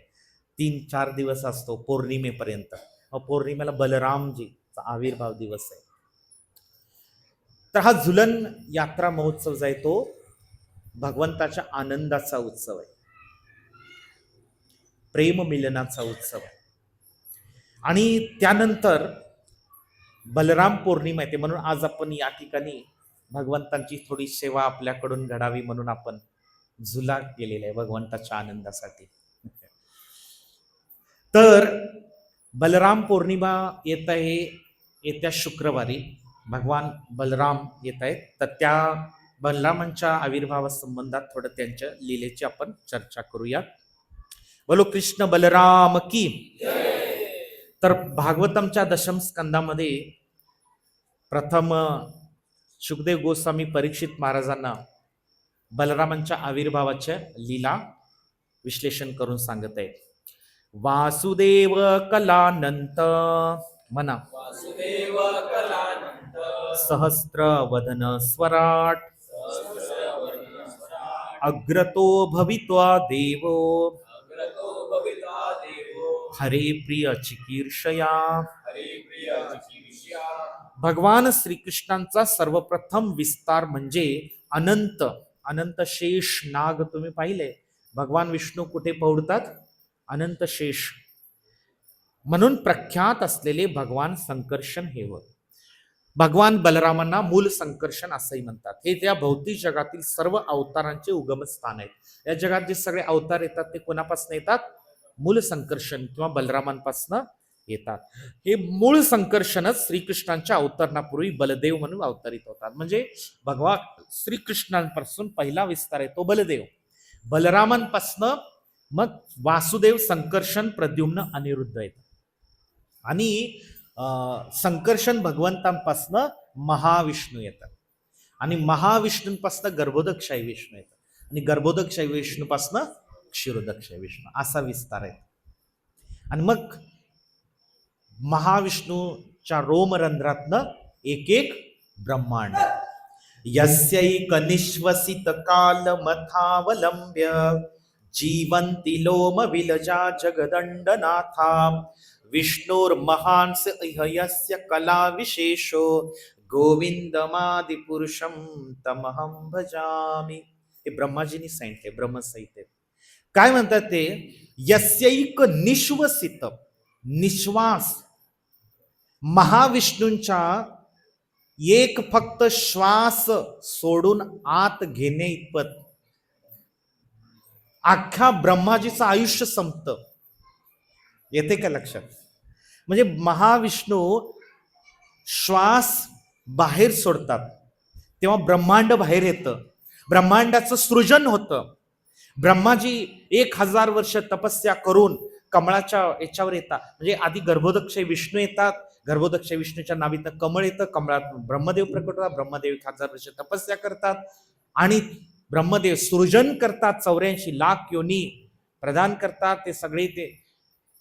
3-4 दिवस असतो पौर्णिमेपर्यंत. पौर्णिमेला बलरामजीचा आविर्भाव दिवस आहे. तर हा झुलन यात्रा महोत्सव जो आहे तो भगवंताच्या आनंदाचा उत्सव आहे, प्रेम मिलनाचा उत्सव आहे. आणि त्यानंतर बलराम पौर्णिमा येते, म्हणून आज आपण या ठिकाणी भगवंतांची थोडी सेवा आपल्याकडून घडावी म्हणून आपण झुला केलेला आहे भगवंताच्या आनंदासाठी. तर बलराम पौर्णिमा येत आहे येत्या शुक्रवारी. भगवान बलराम येत आहेत. तर त्या बलरामांच्या आविर्भावासंबंधात थोडं त्यांच्या लीलेची आपण चर्चा करूया. बोलो कृष्ण बलराम की. तर भागवतमच्या दशम स्कंदामध्ये प्रथम शुकदेव गोस्वामी परीक्षित महाराजांना बलरामांच्या आविर्भावाच्या लीला विश्लेषण करून सांगत आहेत. वासुदेव कलानंत, म्हणा वासुदेव कलानंत, सहस्त्र वदन स्वराट, अग्रतो भवित्वा देवो, अग्रतो भविता देवो, हरे प्रिय चिकीर्षया. हरे प्रिय चिकीर्षया. भगवान श्रीकृष्णांचा सर्वप्रथम विस्तार म्हणजे अनंत. अनंत शेष नाग तुम्ही पाहिले. भगवान विष्णू कुठे पौडतात? अनंत शेष. म्हणून प्रख्यात असलेले भगवान संकर्षण हे होत. भगवान बलरामांना मूल संकर्षण असंही म्हणतात. हे त्या भौतिक जगातील सर्व अवतारांचे उगमस्थान आहेत. या जगात जे सगळे अवतार येतात ते कोणापासून येतात? मूल संकर्षण किंवा बलरामांपासून येतात. हे मूळ संकर्षणच श्रीकृष्णांच्या अवतरणापूर्वी बलदेव म्हणून अवतरित होतात. म्हणजे भगवान श्रीकृष्णांपासून पहिला विस्तार आहे तो बलदेव. बलरामांपासून मग वासुदेव, संकर्षण, प्रद्युम्न, अनिरुद्ध येतात. आणि संकर्षण भगवंतांपासून महाविष्णू येतात. आणि महाविष्णूंपासून गर्भोदकशाही विष्णू येतात. आणि गर्भोदकशाही विष्णूपासून क्षीरोदकशाही विष्णू, असा विस्तार आहे. आणि मग महाविष्णूच्या रोमरंध्रातनं एक एक ब्रह्मांड. यस्यैक निश्वसित काल मथावलंब्य जीवंती लोम विलजा जगदंडनाथा विष्णोर्महांस इहयस्य कला विशेषो गोविंदमादिपुरुषं तमहं भजामि. हे ब्रह्माजींनी सांगितले ब्रह्मसंहितेत. काय म्हणतात ते? यस्यैक निश्वसित, निश्वास महाविष्णूंच्या एक फक्त श्वास सोडून आत घेणे इतपत अख्ख्या ब्रह्माजीचं आयुष्य संपतं. येते का लक्षात? म्हणजे महाविष्णू श्वास बाहेर सोडतात तेव्हा ब्रह्मांड बाहेर येतं, ब्रह्मांडाचं सृजन होतं. ब्रह्माजी 1000 वर्ष तपस्या करून कमळाच्या याच्यावर येतात. म्हणजे आधी गर्भोदक्ष विष्णू येतात, गर्भोदक्ष विष्णूच्या नाभीतनं कमळ येतं, कमळात ब्रह्मदेव प्रकट होतात, ब्रह्मदेव 1000 वर्ष तपस्या करतात आणि ब्रह्मदेव सृजन करतात, 84 लाख योनी प्रदान करतात. ते सगळे ते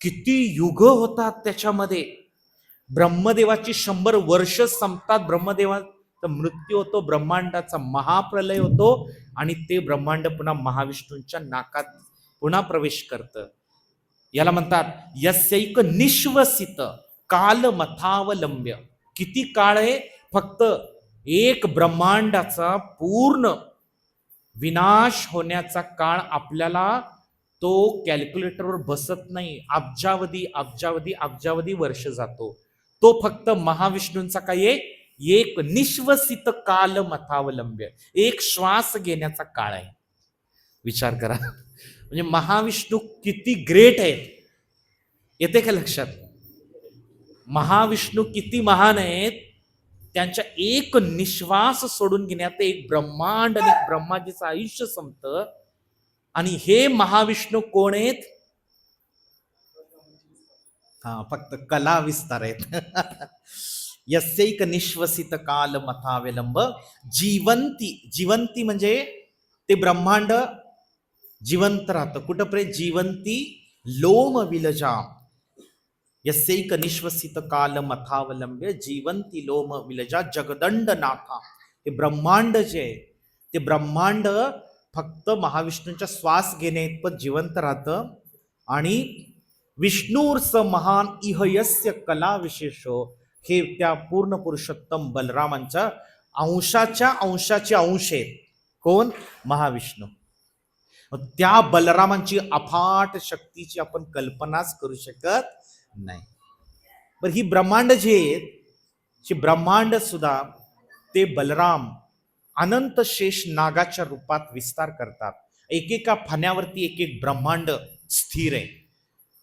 किती युग होतात त्याच्यामध्ये. ब्रह्मदेवाची 100 वर्ष संपतात, ब्रह्मदेवाचा मृत्यू होतो, ब्रह्मांडाचा महाप्रलय होतो आणि ते ब्रह्मांड पुन्हा महाविष्णूंच्या नाकात पुन्हा प्रवेश करतं. याला म्हणतात यस्यैक निश्वसित काल मथावलंब्य. किती काळ आहे? फक्त एक ब्रह्मांडाचा पूर्ण विनाश होण्याचा काळ आपल्याला तो कॅल्क्युलेटरवर बसत नाही. अब्जावधी अब्जावधी अब्जावधी वर्ष जातो. तो फक्त महाविष्णूंचा काय आहे? एक निश्वसित काल मथावलंब्य, एक श्वास घेण्याचा काळ आहे. विचार करा, म्हणजे महाविष्णू किती ग्रेट आहेत. येते का लक्षात? महाविष्णू किती महान आहेत. त्यांच्या एक निश्वास सोडून घेण्यात एक ब्रह्मांड आणि ब्रह्माजीचं आयुष्य संपतं. आणि हे महाविष्णू कोण आहेत? फक्त कला विस्तार आहेत. यस्यैक निश्वसित काल मथावलंब जीवंती. जीवंती म्हणजे ते ब्रह्मांड जिवंत राहतं. कुठं पर्यंत? जीवंती लोम विलजा. यस्यैक निश्वसित काल मथावलंब्य जीवंती लोम विलजा जगदंड नाथा. हे ब्रह्मांड जे आहे ते ब्रह्मांड फक्त महाविष्णूंच्या श्वास घेणे इतपत जिवंत राहतं. आणि विष्णूर्स महान इहयस्य कला विशेषो. हे त्या पूर्ण पुरुषोत्तम बलरामांच्या अंशाच्या अंशाचे अंश आहेत. कोण? महाविष्णू. त्या बलरामांची अफाट शक्तीची आपण कल्पनाच करू शकत नाही. पण ही ब्रह्मांड जे आहेत, ब्रह्मांड सुद्धा ते बलराम अनंत शेष नागाच्या रूपात विस्तार करतात. एकेका फण्यावरती एक एक ब्रह्मांड स्थिर आहे.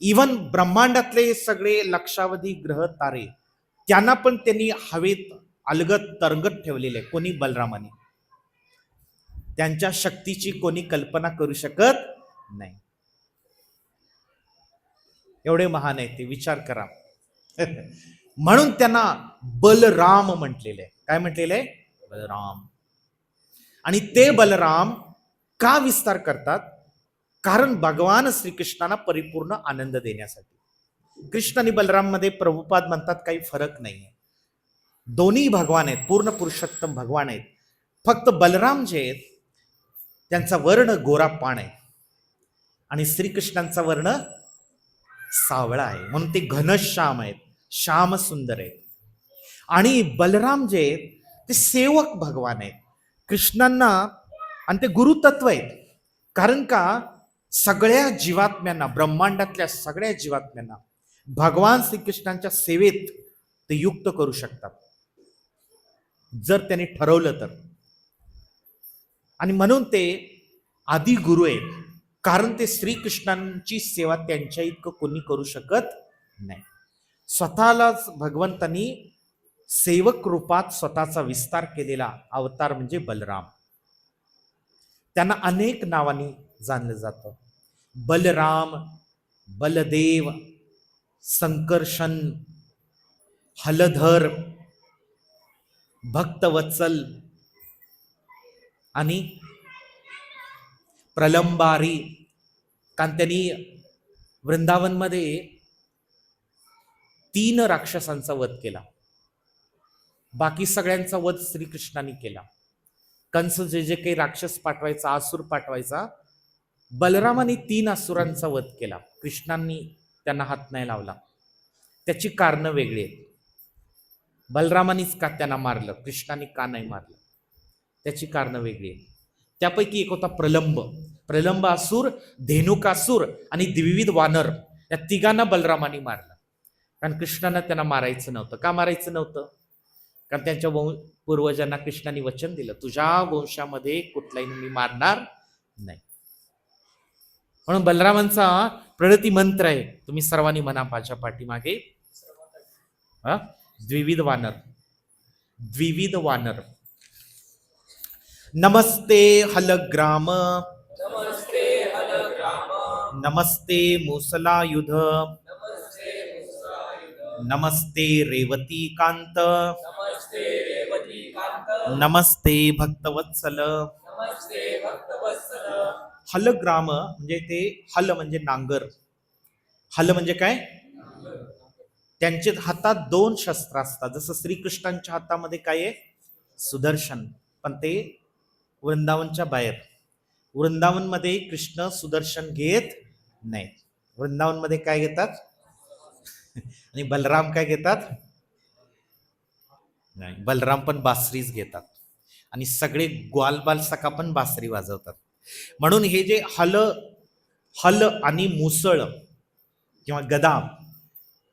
इवन ब्रह्मांडातले सगळे लक्षावधी ग्रह तारे त्यांना पण त्यांनी हवेत अलगत तरंगत ठेवलेले. कोणी? बलरामाने. त्यांच्या शक्तीची कोणी कल्पना करू शकत नाही. एवढे महान आहे ते. विचार करा. म्हणून त्यांना बलराम म्हटलेले. काय म्हटलेले? बलराम. आणि ते बलराम का विस्तार करतात? कारण भगवान श्रीकृष्णांना परिपूर्ण आनंद देण्यासाठी. कृष्ण आणि बलराम मध्ये प्रभुपाद म्हणतात काही फरक नाहीये. दोन्ही भगवान आहेत, पूर्ण पुरुषोत्तम भगवान आहेत. फक्त बलराम जे आहेत त्यांचा वर्ण गोरा पाण आहे आणि श्रीकृष्णांचा वर्ण सावळा आहे, म्हणून ते घनश्याम आहेत, श्याम सुंदर आहेत. आणि बलराम जे आहेत ते सेवक भगवान आहेत कृष्णांना, आणि ते गुरुतत्व आहेत. कारण का? सगळ्या जीवात्म्यांना, ब्रह्मांडातल्या सगळ्या जीवात्म्यांना भगवान श्रीकृष्णांच्या सेवेत ते युक्त करू शकतात जर त्यांनी ठरवलं तर. आणि म्हणून ते आदि गुरु आहेत. कारण ते श्रीकृष्णांची सेवा त्यांच्या इतकं कोणी करू शकत नाही. स्वतःलाच भगवंतांनी सेवक रूपात स्वतःचा विस्तार केलेला अवतार म्हणजे बलराम. त्यांना अनेक नावांनी जाणलं जातं. बलराम, बलदेव, संकर्षण, हलधर, भक्तवत्सल आणि प्रलंबारी. कारण त्यांनी वृंदावनमध्ये 3 राक्षसांचा वध केला. बाकी सगळ्यांचा वध श्रीकृष्णाने केला. कंस जे जे काही राक्षस पाठवायचा, आसुर पाठवायचा, बलरामाने 3 असुरांचा वध केला. कृष्णांनी त्यांना हात नाही लावला. त्याची कारणं वेगळी आहेत. बलरामानीच का त्यांना मारलं, कृष्णाने का नाही मारलं, त्याची कारणं वेगळी आहेत. त्यापैकी एक होता प्रलंब. प्रलंब असुर, धेनुकासुर आणि द्विविध वानर, या तिघांना बलरामाने मारलं. कारण कृष्णाला त्यांना मारायचं नव्हतं. का मारायचं नव्हतं? कारण त्यांच्या पूर्वजांना कृष्णाने वचन दिलं, तुझ्या वंशामध्ये कुठलाही मी मारणार नाही. म्हणून बलरामांचा प्रणती मंत्र आहे, तुम्ही सर्वांनी म्हणा माझ्या पाठीमागे. द्विविध वानर, द्विविध वानर. नमस्ते हलग्राम, नमस्ते हलग्राम, नमस्ते मुसलायुध, नमस्ते मुसायुध, नमस्ते रेवती कांत, नमस्ते रेवती कांत, नमस्ते भक्तवत्सल. नमस्ते भक्तवत्सल. हलग्राम म्हणजे ते, हल म्हणजे नांगर, हल म्हणजे काय? त्यांच्या हातात 2 शस्त्र असतात. जसं श्रीकृष्णांच्या हातामध्ये काय आहे? सुदर्शन. पण ते वृंदावनच्या बाहेर, वृंदावनमध्ये कृष्ण सुदर्शन घेत नाही. वृंदावनमध्ये काय घेतात? आणि बलराम काय घेतात? नाही, बलराम पण बासरीच घेतात. आणि सगळे ग्वालबाल सखा पण बासरी वाजवतात. म्हणून हे जे हल, हल आणि मुसळ किंवा गदा,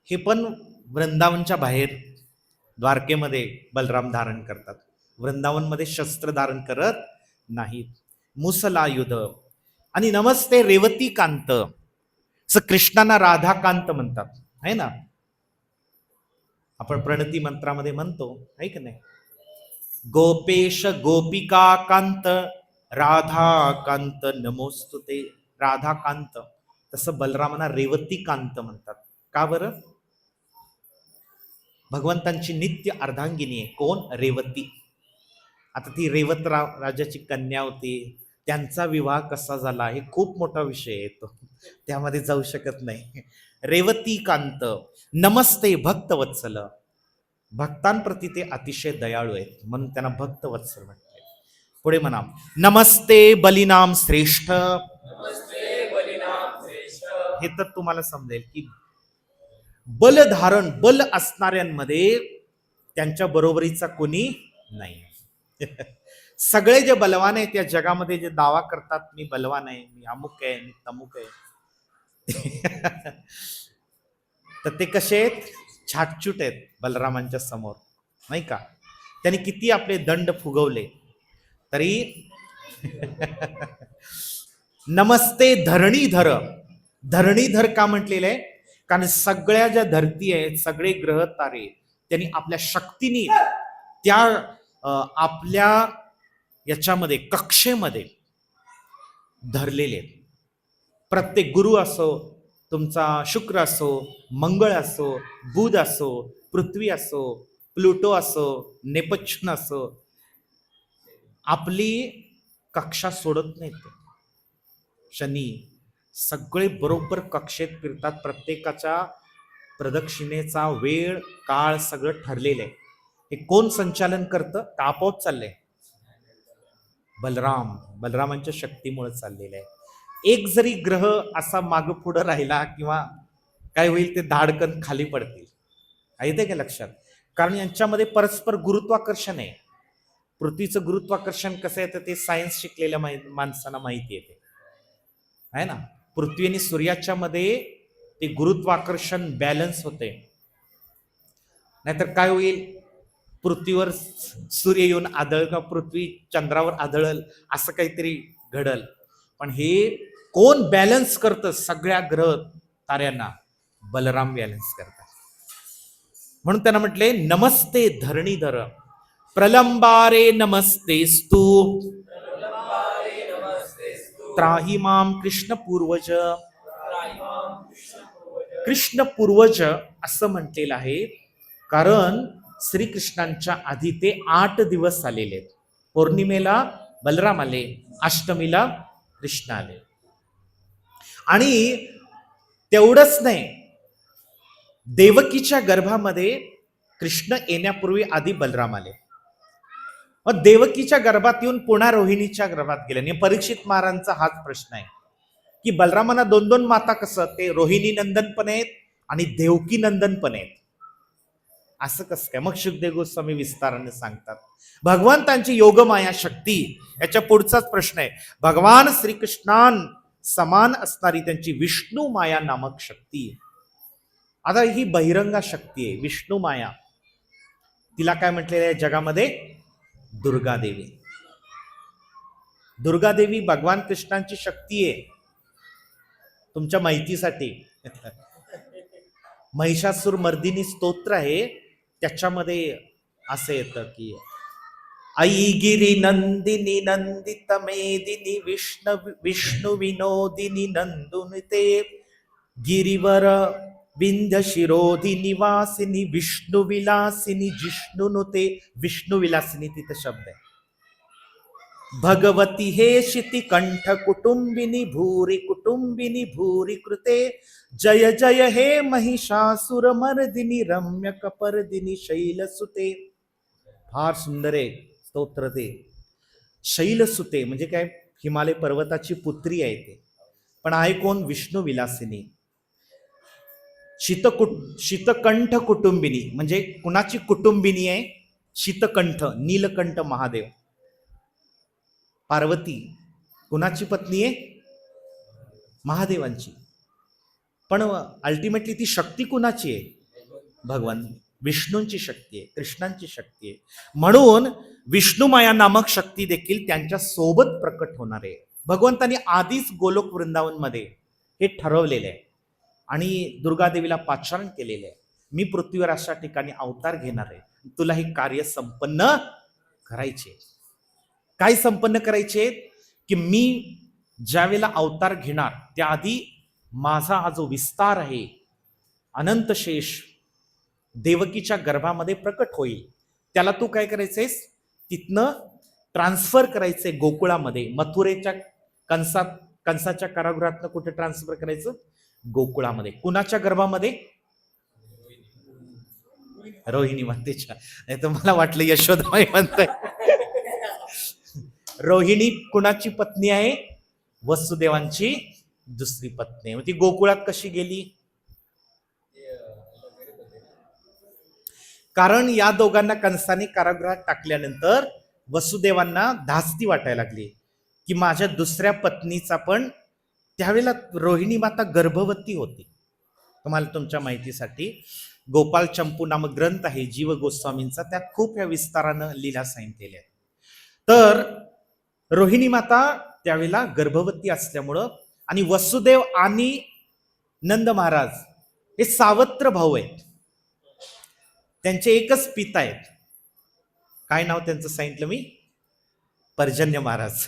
हे पण वृंदावनच्या बाहेर द्वारकेमध्ये बलराम धारण करतात. वृंदावनमध्ये शस्त्र धारण करत नाहीत. मुसलायुध. आणि नमस्ते रेवती कांत, कृष्णांना राधाकांत म्हणतात, आहे ना? आपण प्रणती मंत्रामध्ये म्हणतो, आहे की नाही? गोपेश गोपिका कांत राधाकांत नमोस्तुते. राधाकांत. तसं बलरामांना रेवती कांत म्हणतात. का बरं? भगवंतांची नित्य अर्धांगिनी आहे. कोण? रेवती. आता ती रेवत राजाची कन्या होती, त्यांचा विवाह कसा झाला हे खूप मोठा विषय येतो, त्यामध्ये जाऊ शकत नाही. रेवती कांत. नमस्ते भक्तवत्सल. भक्तांप्रती ते अतिशय दयाळू आहेत, म्हणून त्यांना भक्तवत्सल म्हणतात. पुढे म्हणा, नमस्ते बलिनाम श्रेष्ठ. नमस्ते बलिनाम श्रेष्ठ. हे तर तुम्हाला समजेल की बल धारण, बल असणाऱ्यांमध्ये त्यांच्या बरोबरीचा कोणी नाही. सगळे जे बलवान आहेत या जगामध्ये, जे दावा करतात मी बलवान आहे, मी अमुक आहे, मी तमुक आहे, तर ते कसे आहेत? छाटछूट आहेत बलरामांच्या समोर, नाही का? त्यांनी किती आपले दंड फुगवले तरी. नमस्ते धरणीधर. धरणीधर का म्हटलेलं आहे? कारण सगळ्या ज्या धरती आहेत, सगळे ग्रह तारे, त्यांनी आपल्या शक्तीने त्या आपल्या याच्यामध्ये, कक्षेमध्ये धरलेले आहेत. प्रत्येक गुरु असो, तुमचा शुक्र असो, मंगळ असो, बुध असो, पृथ्वी असो, प्लुटो असो, नेपच्यून असो, आपली कक्षा सोडत नाहीत. शनी, सगळे बरोबर कक्षेत फिरतात. प्रत्येकाच्या प्रदक्षिणेचा वेळ, काळ सगळं ठरलेलं आहे. हे कोण संचालन करतं? का आपोआप चाललंय? बलराम. बलरामांच्या शक्तीमुळे चाललेलं आहे. एक जरी ग्रह असा माग पुढं राहिला किंवा काय होईल, ते धाडकन खाली पडतील. येते का लक्षात? कारण यांच्यामध्ये परस्पर गुरुत्वाकर्षण आहे. पृथ्वीचं गुरुत्वाकर्षण कसं आहे ते सायन्स शिकलेल्या माणसांना माहिती येते, आहे ना? पृथ्वी आणि सूर्याच्या मध्ये ते गुरुत्वाकर्षण बॅलन्स होते. नाहीतर काय होईल, पृथ्वीवर सूर्य येऊन आदळ का पृथ्वी चंद्रावर आदळल, असं काहीतरी घडल. पण हे कोण बॅलन्स करतं? सगळ्या ग्रह ताऱ्यांना बलराम बॅलन्स करतात. म्हणून त्यांना म्हटले नमस्ते धरणीधर. प्रलंबारे नमस्तेस्तु, त्राही माम कृष्ण पूर्वज. कृष्ण पूर्वज असं म्हटलेलं आहे कारण श्रीकृष्णांच्या आधी ते 8 दिवस आलेले आहेत. पौर्णिमेला बलराम आले, अष्टमीला कृष्ण आले. आणि तेवढंच नाही, देवकीच्या गर्भामध्ये कृष्ण येण्यापूर्वी आधी बलराम आले. मग देवकीच्या गर्भात येऊन पुन्हा रोहिणीच्या गर्भात गेले. आणि परीक्षित महाराजांचा हाच प्रश्न आहे की बलरामांना 2 माता कसं? ते रोहिणी नंदन पण आहेत आणि देवकी नंदन पण आहेत, असं कसं काय? मग शुकदेव गोस्वामी विस्ताराने सांगतात, भगवंतांची योगमाया शक्ती. याच्या पुढचाच प्रश्न आहे, भगवान श्रीकृष्णान समान असणारी त्यांची विष्णू माया नामक शक्ती. आता ही बहिरंगा शक्ती आहे, विष्णू माया. तिला काय म्हटलेलं आहे जगामध्ये? दुर्गादेवी. दुर्गादेवी भगवान कृष्णांची शक्ती आहे. तुमच्या माहितीसाठी महिषासूर मर्दिनी स्तोत्र आहे, त्याच्यामध्ये असं येतं की ऐगिरी नंदिनी नंदित मेदिनी विष्णु विनोदिनी नंदुनिते गिरिवर विंध्य शिरोधी निवासिनी विष्णु विलासिनी जिष्णुनुते. विष्णु विलासिनी तिथं शब्द आहे. भगवती हे शिती कंठ कुटुंबिनी भूरी कृते जय जय हे महिषासुर मर्दिनी रम्य कपर्दिनी शैलसुते. फार सुंदर आहे स्तोत्र ते. शैलसुते म्हणजे काय? हिमालय पर्वताची पुत्री आहे ते, पण आहे कोण? विष्णू विलासिनी. शीतकंठ कुटुंबिनी म्हणजे कुणाची कुटुंबिनी आहे? शीतकंठ, नीलकंठ महादेव. पार्वती कुणाची पत्नी आहे? महादेवांची. पण अल्टिमेटली ती शक्ती कुणाची आहे? भगवान विष्णूंची शक्ती आहे, कृष्णांची शक्ती आहे. म्हणून विष्णुमाया नामक शक्ती देखील त्यांच्या सोबत प्रकट होणार आहे. भगवंतांनी आधीच गोलोक वृंदावन मध्ये हे ठरवलेले आहे आणि दुर्गादेवीला पाचारण केलेले आहे. मी पृथ्वीवर अशा ठिकाणी अवतार घेणार आहे, तुला हे कार्य संपन्न करायचे. काय संपन्न करायचे? की मी ज्यावेळेला अवतार घेणार त्याआधी माझा हा जो विस्तार आहे अनंत शेष देवकीच्या गर्भामध्ये प्रकट होईल. त्याला तू काय करायचंयस? तिथनं ट्रान्सफर करायचंय गोकुळामध्ये. मथुरेच्या कंसाच्या कारागृहातनं कुठे ट्रान्सफर करायचं? गोकुळामध्ये. कुणाच्या गर्भामध्ये? रोहिणी मातेच्या. नाही तर मला वाटलं यशोदाबाई म्हणताय. रोहिणी कुणाची पत्नी आहे? वसुदेवांची दुसरी पत्नी. ती गोकुळात कशी गेली? कारण या दोघांना कंसाने कारागृहात टाकल्यानंतर वसुदेवांना धास्ती वाटायला लागली की माझ्या दुसऱ्या पत्नीचा पण, त्यावेळेला रोहिणी माता गर्भवती होती. तुम्हाला तुमच्या माहितीसाठी गोपाल चंपू नामक ग्रंथ आहे जीव गोस्वामींचा, त्यात खूप या विस्तारानं लीला सांगितलेल्या आहेत. तर रोहिणी माता त्यावेळेला गर्भवती असल्यामुळं, आणि वसुदेव आणि नंद महाराज हे सावत्र भाऊ आहेत. त्यांचे एकच पिता आहेत. काय नाव त्यांचं सांगितलं मी? पर्जन्य महाराज.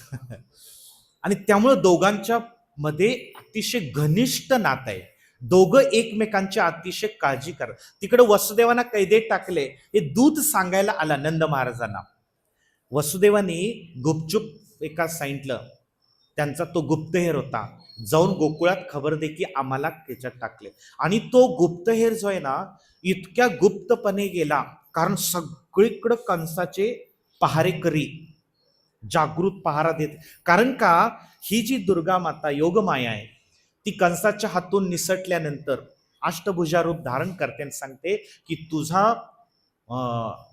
आणि त्यामुळं दोघांच्या मध्ये अतिशय घनिष्ठ नातं आहे. दोघं एकमेकांची अतिशय काळजी करतात. तिकडे वसुदेवांना कैदेत टाकले, हे दूध सांगायला आला नंद महाराजांना. वसुदेवांनी गुपचूप एका सांगितलं, त्यांचा तो गुप्तहेर होता, जाऊन गोकुळात खबर दे की आम्हाला त्याच्यात टाकले. आणि तो गुप्तहेर जो आहे ना, इतक्या गुप्तपणे गेला, कारण सगळीकडे कंसाचे पहारेकरी जागृत पहारा देत. कारण का, ही जी दुर्गा माता योगमाया आहे ती कंसाच्या हातून निसटल्यानंतर अष्टभुजा रूप धारण करते आणि सांगते की तुझा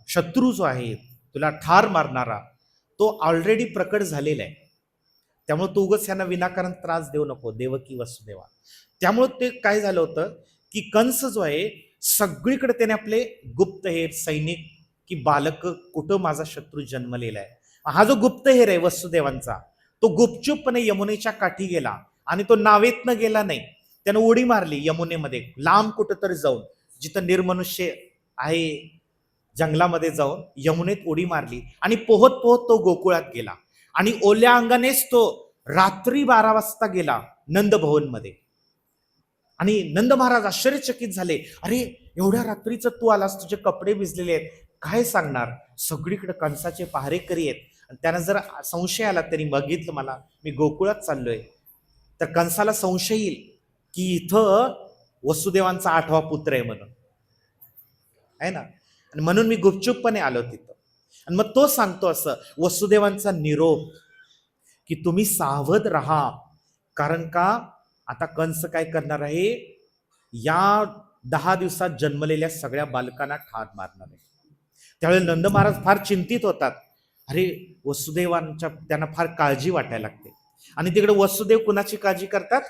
शत्रू जो आहे, तुला ठार मारणारा, तो ऑलरेडी प्रकट झालेला आहे. त्यामुळे तू उगाच यांना विनाकारण त्रास देऊ नको, देवकी वसुदेवा. त्यामुळे ते काय झालं होतं की कंस जो आहे सगळीकडे त्याने आपले गुप्तहेर सैनिक की बालक, कुठं माझा शत्रू जन्मलेला आहे. हा जो गुप्तहेर आहे वसुदेवांचा, तो गुपचूपपणे यमुनेच्या काठी गेला आणि तो नावेतनं गेला नाही, त्यानं उडी मारली यमुनेमध्ये लांब कुठंतरी जाऊन, जिथं निर्मनुष्य आहे जंगलामध्ये जाऊन यमुनेत उडी मारली आणि पोहत पोहत तो गोकुळात गेला. आणि ओल्या अंगानेच तो रात्री 12 वाजता गेला नंदभवन मध्ये. आणि नंद महाराज आश्चर्यचकित झाले, अरे एवढ्या रात्रीचं तू आलास, तुझे कपडे भिजलेले आहेत, काय सांगणार? सगळीकडे कंसाचे पहारेकरी आहेत. त्यानं जर संशय आला, त्यांनी बघितलं मला, मी गोकुळात चाललोय, तर कंसाला संशय येईल की इथं वसुदेवांचा 8वा पुत्र आहे म्हणून, आहे ना. आणि म्हणून मी गुपचूपपणे आलो तिथं. आणि मग तो सांगतो असं वसुदेवांचा निरोप की तुम्ही सावध राहा, कारण का आता कंस काय करणार आहे, या 10 दिवसात जन्मलेल्या सगळ्या बालकांना ठार मारणार आहे. त्यावेळी नंद महाराज फार चिंतित होतात. अरे वसुदेवांच्या त्यांना फार काळजी वाटायला लागते. आणि तिकडे वसुदेव कुणाची काळजी करतात?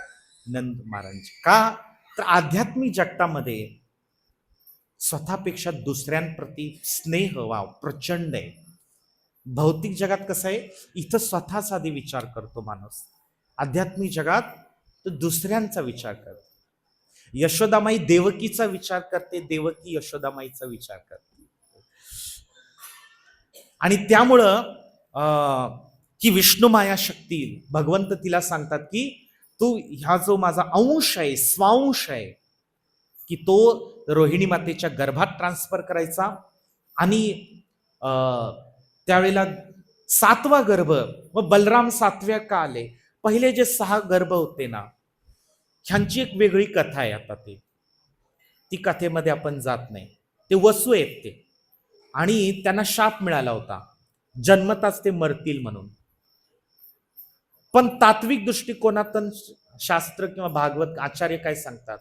नंद महाराजांची. का तर आध्यात्मिक जगतामध्ये स्वतःपेक्षा दुसऱ्यांप्रती स्नेह वाव प्रचंड आहे. भौतिक जगात कसं आहे, इथं स्वतःचा आधी विचार करतो माणूस. आध्यात्मिक जगात तो दुसऱ्यांचा विचार करतो. यशोदामाई देवकीचा विचार करते, देवकी यशोदामाईचा विचार करते. आणि त्यामुळं की विष्णू माया शक्ती भगवंत तिला सांगतात की तू ह्या जो माझा अंश आहे, स्वांश आहे, की तो रोहिणी मातेच्या गर्भात ट्रान्सफर करायचा. आणि त्यावेळेला 7वा गर्भ, व बलराम 7व्या का आले. पहिले जे 6 गर्भ होते ना, ह्यांची एक वेगळी कथा आहे. आता ती कथेमध्ये आपण जात नाही. ते वसू आहेत ते, आणि त्यांना शाप मिळाला होता जन्मताच ते मरतील म्हणून. पण तात्विक दृष्टिकोनातून शास्त्र किंवा भागवत आचार्य काय सांगतात,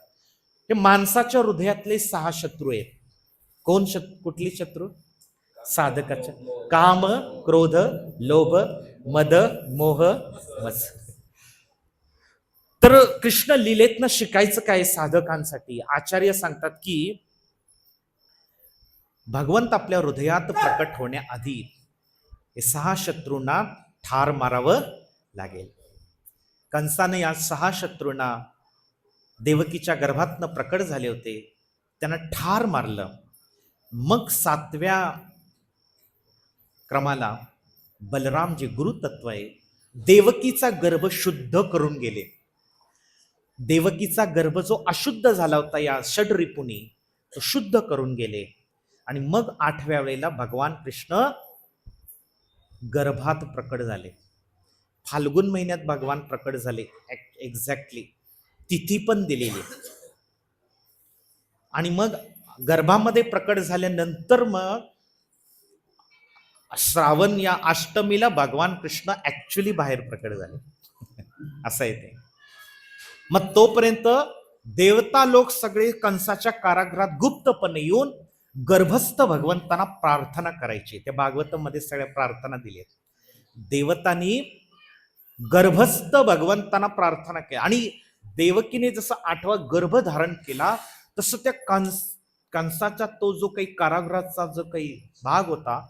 हे माणसाच्या हृदयातले 6 शत्रू आहेत. कोण कुठली शत्रू? साधकाच्या. काम, क्रोध, लोभ, मद, मोह, मत्सर. तर कृष्ण लीलेतनं शिकायचं काय साधकांसाठी? आचार्य सांगतात की भगवंत आपल्या हृदयात प्रकट होण्याआधी हे 6 शत्रूंना ठार मारावं लागेल. कंसाने या 6 शत्रूंना देवकीच्या गर्भातनं प्रकट झाले होते, त्यांना ठार मारलं. मग 7व्या क्रमाला बलराम जे गुरुतत्व आहे, देवकीचा गर्भ शुद्ध करून गेले. देवकीचा गर्भ जो अशुद्ध झाला होता या षड्रिपुनी, तो शुद्ध करून गेले. आणि मग 8व्या वेळेला भगवान कृष्ण गर्भात प्रकट झाले. फाल्गुन महिन्यात भगवान प्रकट झाले. एक्झॅक्टली तिथी पण दिलेली. आणि मग गर्भामध्ये प्रकट झाल्यानंतर मग श्रावण या अष्टमीला भगवान कृष्ण ऍक्च्युली बाहेर प्रकट झाले. असं आहे ते. मग तोपर्यंत देवता लोक सगळे कंसाच्या कारागृहात गुप्तपणे येऊन गर्भस्थ भगवंतांना प्रार्थना करायची. त्या भागवतामध्ये सगळ्या प्रार्थना दिल्या. देवतांनी गर्भस्थ भगवंतांना प्रार्थना केली. आणि देवकीने जसं 8वा गर्भ धारण केला, तसं त्या कंसाचा तो जो काही कारागृहाचा जो काही भाग होता,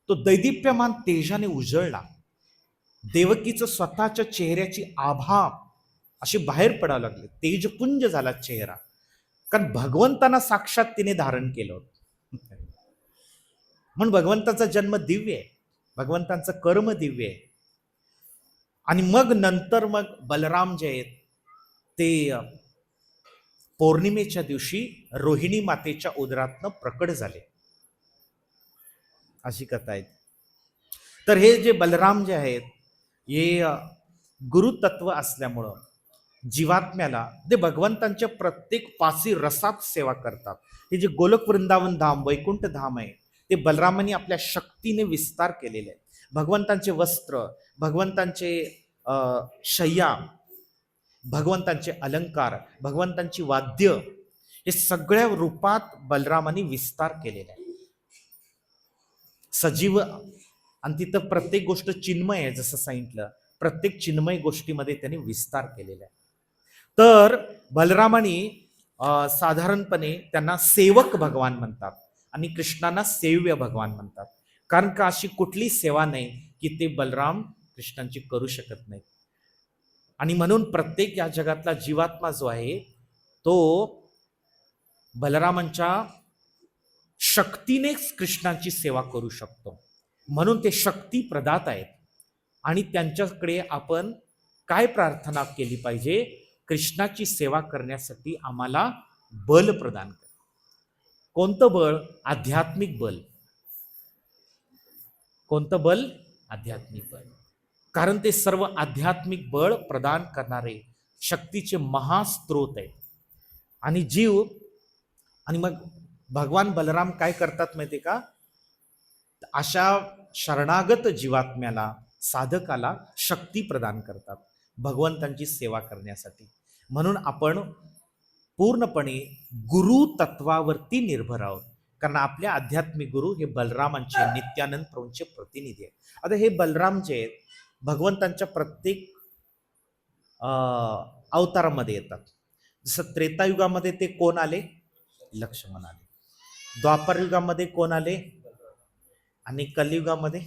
तो दैदिप्यमान तेजाने उजळला. देवकीचं स्वतःच्या चेहऱ्याची आभा अशी बाहेर पडावं लागली. तेजपुंज झाला चेहरा, कारण भगवंतांना साक्षात तिने धारण केलं होतं. म्हणून भगवंताचा जन्म दिव्य आहे, भगवंतांचं कर्म दिव्य आहे. आणि मग नंतर मग बलराम जे आहेत ते पौर्णिमेच्या दिवशी रोहिणी मातेच्या उदरातनं प्रकट झाले, अशी कथा आहे. तर हे जे बलराम जे आहेत, हे गुरुतत्व असल्यामुळं जीवात्म्याला ते भगवंतांच्या प्रत्येक पासी रसात सेवा करतात. हे जे गोलक वृंदावन धाम, वैकुंठ धाम आहे, ते बलरामांनी आपल्या शक्तीने विस्तार केलेले आहे. भगवंतांचे वस्त्र, भगवंतांचे शय्या, भगवंतांचे अलंकार, भगवंतांची वाद्य, हे सगळ्या रूपात बलरामांनी विस्तार केलेला आहे. सजीव. आणि तिथं प्रत्येक गोष्ट चिन्मय आहे. जसं सांगितलं, प्रत्येक चिन्मय गोष्टीमध्ये त्यांनी विस्तार केलेला आहे. तर बलरामांनी साधारणपणे त्यांना सेवक भगवान म्हणतात आणि कृष्णांना सेव्य भगवान म्हणतात. कारण का अशी कुठली सेवा नाही की ते बलराम कृष्णांची करू शकत नाही. आणि म्हणून प्रत्येक या जगातला जीवात्मा जो आहे, तो बलरामांच्या शक्तीनेच कृष्णांची सेवा करू शकतो. म्हणून ते शक्ती प्रदात आहेत. आणि त्यांच्याकडे आपण काय प्रार्थना केली पाहिजे? कृष्णाची सेवा करण्यासाठी आम्हाला बल प्रदान कर. कोणतं बळ? आध्यात्मिक बल. कोणतं बल? आध्यात्मिक बल. कारण ते सर्व आध्यात्मिक बळ प्रदान करणारे शक्तीचे महास्त्रोत आहे. आणि जीव. आणि मग भगवान बलराम काय करतात माहिती का? अशा शरणागत जीवात्म्याला, साधकाला शक्ती प्रदान करतात भगवंतांची सेवा करण्यासाठी. म्हणून आपण पूर्णपणे गुरु तत्वावरती निर्भर आहोत. कारण आपले आध्यात्मिक गुरु हे बलरामांचे, नित्यानंद प्रभूंचे प्रतिनिधी आहेत. आता हे बलराम जे आहेत, भगवंतांच्या प्रत्येक अवतारामध्ये येतात. जसं त्रेतायुगामध्ये ते कोण आले? लक्ष्मण आले. द्वापर युगामध्ये कोण आले आणि कलियुगामध्ये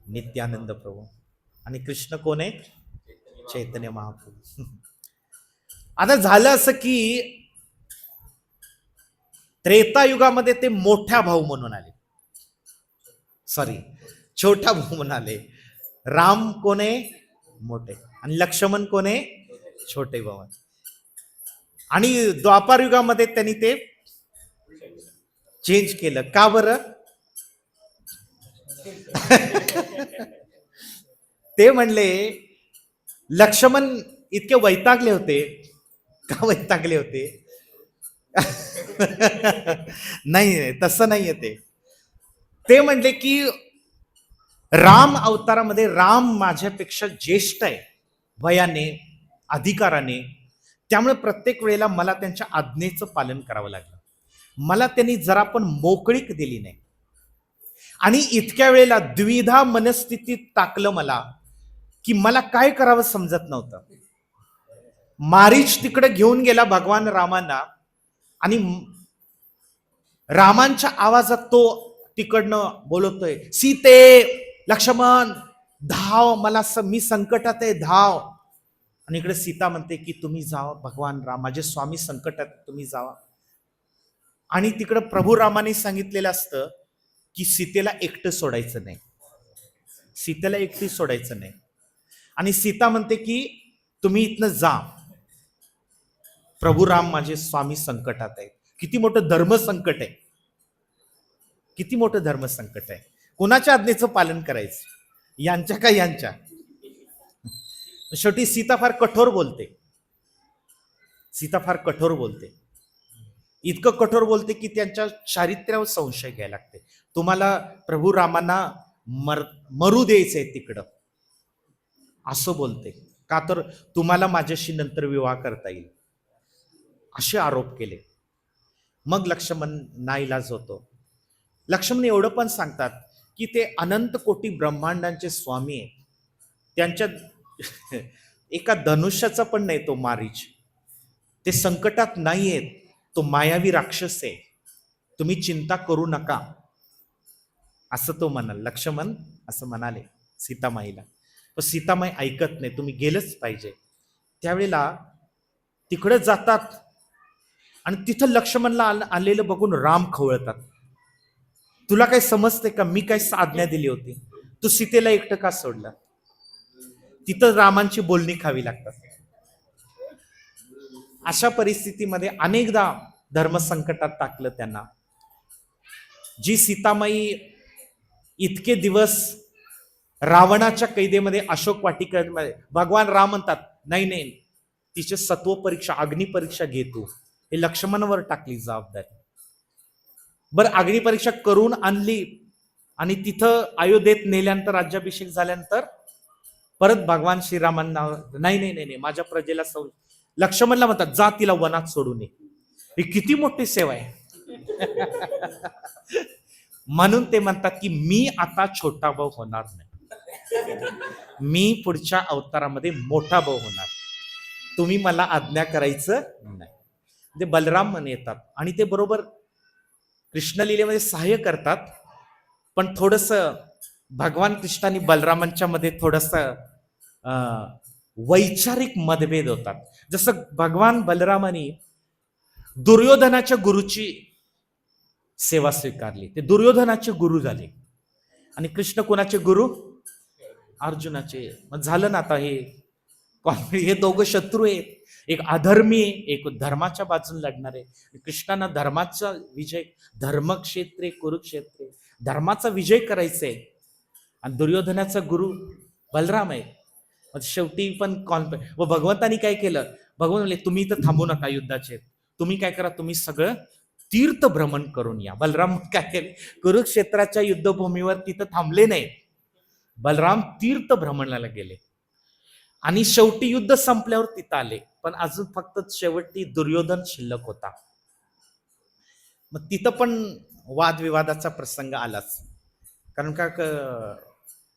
नित्यानंद प्रभू. आणि कृष्ण कोण आहे? चैतन्य महाप्रभू. आता झालं असं की त्रेतायुगामध्ये ते मोठ्या भाऊ म्हणून आले, सॉरी छोटा भाऊ म्हणून आले. राम कोण आहे? मोठे. आणि लक्ष्मण कोण आहे? छोटे भाऊ. आणि द्वापार युगामध्ये त्यांनी ते चेंज केलं. का बरं? ते म्हणले लक्ष्मण इतके वैतागले होते. का वैतागले होते? नाही, तसं नाहीये ते. ते म्हणले की राम अवतारामध्ये राम माझ्यापेक्षा ज्येष्ठ आहे वयाने, अधिकाराने. त्यामुळे प्रत्येक वेळेला मला त्यांच्या आज्ञेचं पालन करावं लागलं. मला त्यांनी जरा पण मोकळीक दिली नाही. आणि इतक्या वेळेला द्विधा मनस्थितीत टाकलं मला की मला काय करावं समजत नव्हतं. मारीच तिकडे घेऊन गेला भगवान रामांना आणि रामांच्या आवाजात तो तिकडनं बोलतोय, सीते, लक्ष्मण धाव, मी संकटात आहे, धाव. आणि इकडे सीता म्हणते की तुम्ही जावा भगवान राम, माझे स्वामी संकटात, तुम्ही जावा. आणि तिकडं प्रभू रामाने सांगितलेलं असतं की सीतेला एकटं सोडायचं नाही, सीतेला एकटी सोडायचं नाही. आणि सीता म्हणते की तुम्ही इथनं जा, प्रभू राम माझे स्वामी संकटात आहेत. किती मोठं धर्म संकट आहे, किती मोठं धर्म संकट आहे. कोणाच्या आज्ञेचं पालन करायचं, यांच्या का यांच्या? शेवटी सीता फार कठोर बोलते. सीता फार कठोर बोलते, इतकं कठोर बोलते की त्यांच्या चारित्र्यावर संशय घ्यायला लागते. तुम्हाला प्रभू रामांना मरू द्यायचंय तिकडं, असं बोलते. का तर तुम्हाला माझ्याशी नंतर विवाह करता येईल, असे आरोप केले. मग लक्ष्मण नाईलाज होतो. लक्ष्मण एवढं पण सांगतात की ते अनंत कोटी ब्रह्मांडांचे स्वामी आहेत. त्यांच्या एका धनुष्याचा पण नाही तो मारीच. ते संकटात नाही आहेत, तो मायावी राक्षस आहे, तुम्ही चिंता करू नका, असं तो म्हणाल. लक्ष्मण असं म्हणाले सीतामाईला. पण सीतामाई ऐकत नाही, तुम्ही गेलंच पाहिजे. त्यावेळेला तिकडे जातात आणि तिथं लक्ष्मणला आलेलं बघून राम खवळतात. तुला काय समजते का, मी काय आज्ञा दिली होती, तू सीतेला एकटं का सोडलं? तिथं रामांची बोलणी खावी लागतात. अशा परिस्थितीमध्ये अनेकदा धर्मसंकटात टाकलं त्यांना. जी सीतामाई इतके दिवस रावणाच्या कैदेमध्ये अशोक वाटिकेमध्ये, भगवान राम म्हणतात नाही नाही, तिचे सत्व परीक्षा, अग्नि परीक्षा घे तू. हे लक्ष्मणावर टाकली जबाबदारी. बरं, अग्नि परीक्षा करून आणली आणि तिथं अयोध्येत नेल्यानंतर, राज्याभिषेक झाल्यानंतर परत भगवान श्रीरामांना नाही नाही नाही, माझ्या प्रजेला लक्ष्मणला म्हणतात जा तिला वनात सोडून ये. ही किती मोठी सेवा आहे. म्हणून ते म्हणतात की मी आता छोटा भाऊ होणार नाही, मी पुढच्या अवतारामध्ये मोठा भाऊ होणार, तुम्ही मला आज्ञा करायचं नाही. ते बलराम म्हणे येतात आणि ते बरोबर कृष्णलीलेमध्ये सहाय्य करतात. पण थोडस भगवान कृष्णाने बलरामांच्या मध्ये थोडस वैचारिक मतभेद होतात. जसं भगवान बलरामाने दुर्योधनाच्या गुरुची सेवा स्वीकारली, ते दुर्योधनाचे गुरु झाले. आणि कृष्ण कोणाचे गुरु? अर्जुनाचे. मग झालं ना आता हे दोघं शत्रू आहेत, एक अधर्मी आहे, एक धर्माच्या बाजून लढणार आहे. कृष्णांना धर्माचा विजय, धर्मक्षेत्रे कुरुक्षेत्रे, धर्माचा विजय करायचा आहे. आणि दुर्योधनाचा गुरु बलराम आहे. मग शेवटी पण व भगवंतानी काय केलं, भगवान म्हणले तुम्ही इथं थांबू नका युद्धाचे, तुम्ही काय करा, तुम्ही सगळं तीर्थ भ्रमण करून या. बलराम काय केले, कुरुक्षेत्राच्या युद्धभूमीवर तिथं थांबले नाही, बलराम तीर्थ भ्रमणाला गेले. आणि शेवटी युद्ध संपल्यावर तिथं आले, पण अजून फक्त शेवटी दुर्योधन शिल्लक होता. मग तिथं पण वादविवादाचा प्रसंग आलाच. कारण का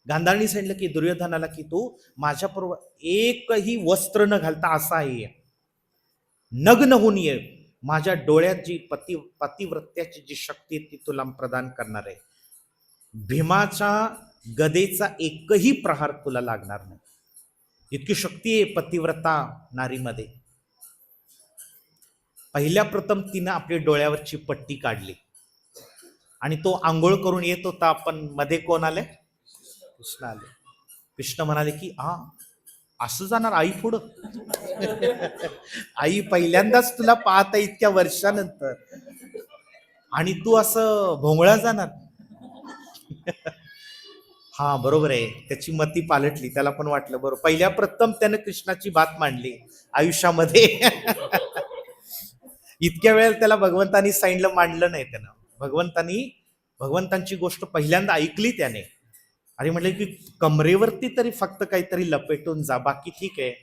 गांधारनी सांगितलं की दुर्योधनाला की तू माझ्याबरोबर एकही वस्त्र न घालता असा आहे, नग्न होऊन ये, माझ्या डोळ्यात जी पतिव्रत्याची जी शक्ती आहे ती तुला प्रदान करणार आहे. भीमाच्या गदेचा एकही प्रहार तुला लागणार नाही, इतकी शक्ती आहे पतिव्रता नारीमध्ये. पहिल्या प्रथम तिनं आपल्या डोळ्यावरची पट्टी काढली आणि तो आंघोळ करून येत होता. आपण मध्ये कोण आले? कृष्ण आले. कृष्ण म्हणाले की असं जाणार आई पुढं? आई पहिल्यांदाच तुला पाहता इतक्या वर्षानंतर आणि तू असं भोंगळा जाणार? हा बरोबर आहे, त्याची मती पालटली. त्याला पण वाटलं बरोबर. पहिल्या प्रथम त्यानं कृष्णाची बात मांडली आयुष्यामध्ये. इतक्या वेळेला त्याला भगवंतानी सांगितलं, मांडलं नाही त्यानं. भगवंतांची गोष्ट पहिल्यांदा ऐकली त्याने. अरे म्हटलं की कमरेवरती तरी फक्त काहीतरी लपेटून जा, बाकी ठीक आहे.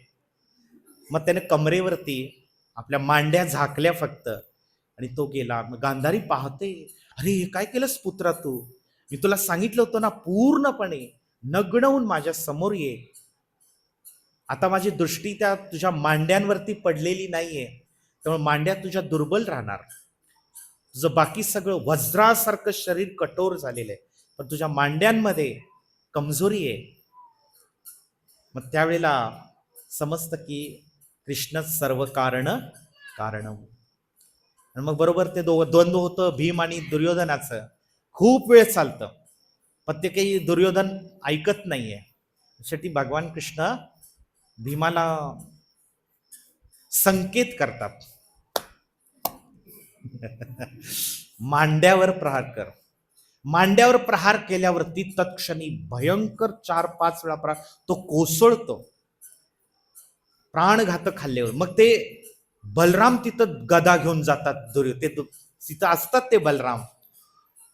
मग त्याने कमरेवरती आपल्या मांड्या झाकल्या फक्त आणि तो गेला. मग गांधारी पाहते, अरे हे काय केलंस पुत्रा तू? मी तुला सांगितलं होतं ना पूर्णपणे नग्न होऊन माझ्या समोर ये. आता माझी दृष्टी त्या तुझ्या मांड्यांवरती पडलेली नाहीये, त्यामुळे मांड्या तुझ्या दुर्बल राहणार. तुझं बाकी सगळं वज्रासारखं शरीर कठोर झालेलं आहे, पण तुझ्या मांड्यांमध्ये कमजोरी आहे. मग त्यावेळेला समजतं की कृष्ण सर्व कारण. आणि मग बरोबर ते द्वंद्व होतं भीम आणि दुर्योधनाचं. खूप वेळ चालतं, पण ते काही दुर्योधन ऐकत नाहीये. शेवटी भगवान कृष्ण भीमाला संकेत करतात, मांड्यावर प्रहार कर. मांड्यावर प्रहार केल्यावरती तत्क्षणी भयंकर 4-5 वेळा प्रहार तो कोसळतो, प्राणघातक हल्ल्यावर. मग ते बलराम तिथं गदा घेऊन जातात. ते तिथं असतात ते बलराम,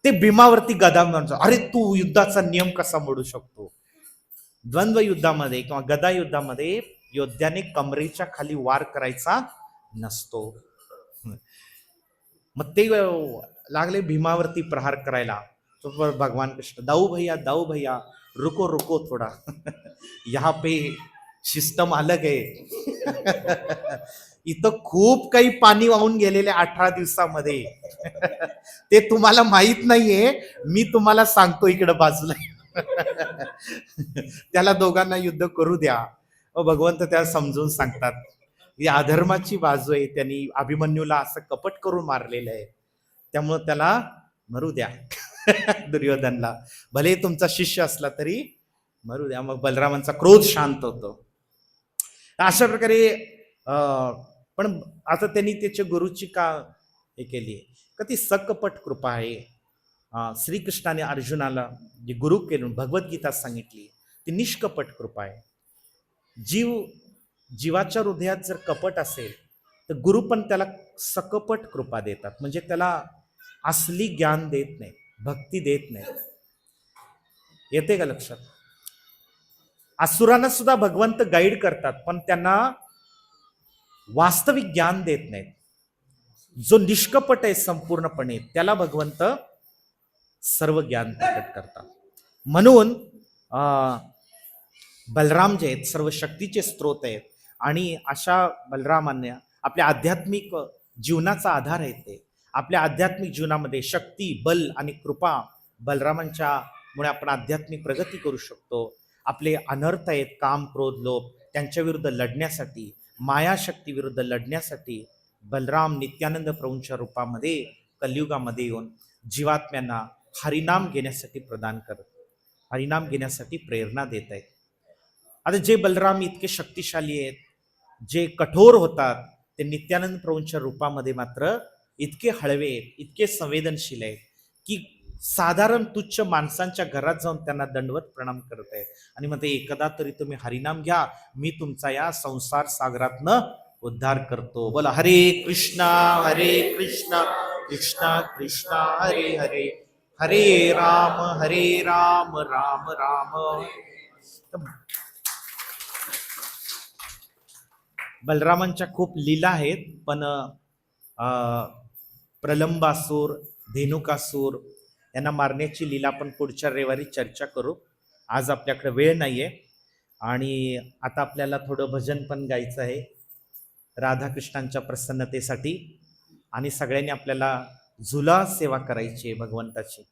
ते भीमावरती गदा घेऊन जातात. अरे तू युद्धाचा नियम कसा मोडू शकतो? द्वंद्व युद्धामध्ये किंवा गदा युद्धामध्ये योद्ध्याने कमरेच्या खाली वार करायचा नसतो. मग ते लागले भीमावरती प्रहार करायला. तो भगवान कृष्ण, दाऊ भैया रुको रुको थोडा, यहाँ पे सिस्टम अलग आहे. इथं खूप काही पाणी वाहून गेलेले 18 दिवसामध्ये. ते तुम्हाला माहित नाहीये, मी तुम्हाला सांगतो इकडं बाजूला. त्याला दोघांना युद्ध करू द्या. भगवंत त्याला समजून सांगतात, ही अधर्माची बाजू आहे, त्यांनी अभिमन्यूला असं कपट करून मारलेलं आहे, त्यामुळं त्याला मरू द्या. दुर्योधनला भले तुमचा शिष्य असला तरी मरू द्या. मग बलरामांचा क्रोध शांत होतो. अशा प्रकारे पण आता त्यांनी त्याच्या गुरुची का हे केली आहे का? ती सकपट कृपा आहे. श्रीकृष्णाने अर्जुनाला जी गुरु केलं, भगवद्गीता सांगितली, ती निष्कपट कृपा आहे. जीवाच्या हृदयात जर कपट असेल तर गुरु पण त्याला सकपट कृपा देतात, म्हणजे त्याला असली ज्ञान देत नाही, भक्ती देत नाही. येते का लक्षात? असुरांना सुद्धा भगवंत गाईड करतात, पण त्यांना वास्तविक ज्ञान देत नाहीत. जो निष्कपट आहे संपूर्णपणे, त्याला भगवंत सर्व ज्ञान प्रकट करतात. म्हणून बलराम जे आहेत सर्व शक्तीचे स्रोत आहेत, आणि अशा बलरामांना आपल्या आध्यात्मिक जीवनाचा आधार आहे. ते आपल्या आध्यात्मिक जीवनामध्ये शक्ती, बल आणि कृपा बलरामांच्या मुळे आपण आध्यात्मिक प्रगती करू शकतो. आपले अनर्थ आहेत, काम, क्रोध, लोभ, त्यांच्या विरुद्ध लढण्यासाठी, मायाशक्ती विरुद्ध लढण्यासाठी बलराम नित्यानंद प्रभूंच्या रूपामध्ये कलियुगामध्ये येऊन जीवात्म्यांना हरिनाम घेण्यासाठी हरिनाम घेण्यासाठी प्रेरणा देत आहेत. आता जे बलराम इतके शक्तिशाली आहेत, जे कठोर होतात, ते नित्यानंद प्रभूंच्या रूपामध्ये मात्र इतके हळवे आहेत, इतके संवेदनशील आहेत की साधारण तुच्छ माणसांच्या घरात जाऊन त्यांना दंडवत प्रणाम करत आहेत आणि म्हणते, एकदा तरी तुम्ही हरिनाम घ्या, मी तुमचा या संसार सागरातनं उद्धार करतो. बोला हरे कृष्णा कृष्णा कृष्णा हरे हरे, हरे राम राम राम. बलरामांच्या खूप लीला आहेत, पण प्रलंबासूर, धेनुकासूर यांना मारण्याची लीला आपण पुढच्या रविवारी चर्चा करू. आज आपल्याकडे वेळ नाहीये. आणि आता आपल्याला थोडं भजन पण गायचं आहे राधाकृष्णांच्या प्रसन्नतेसाठी. आणि सगळ्यांनी आपल्याला झुला सेवा करायची आहे भगवंताची.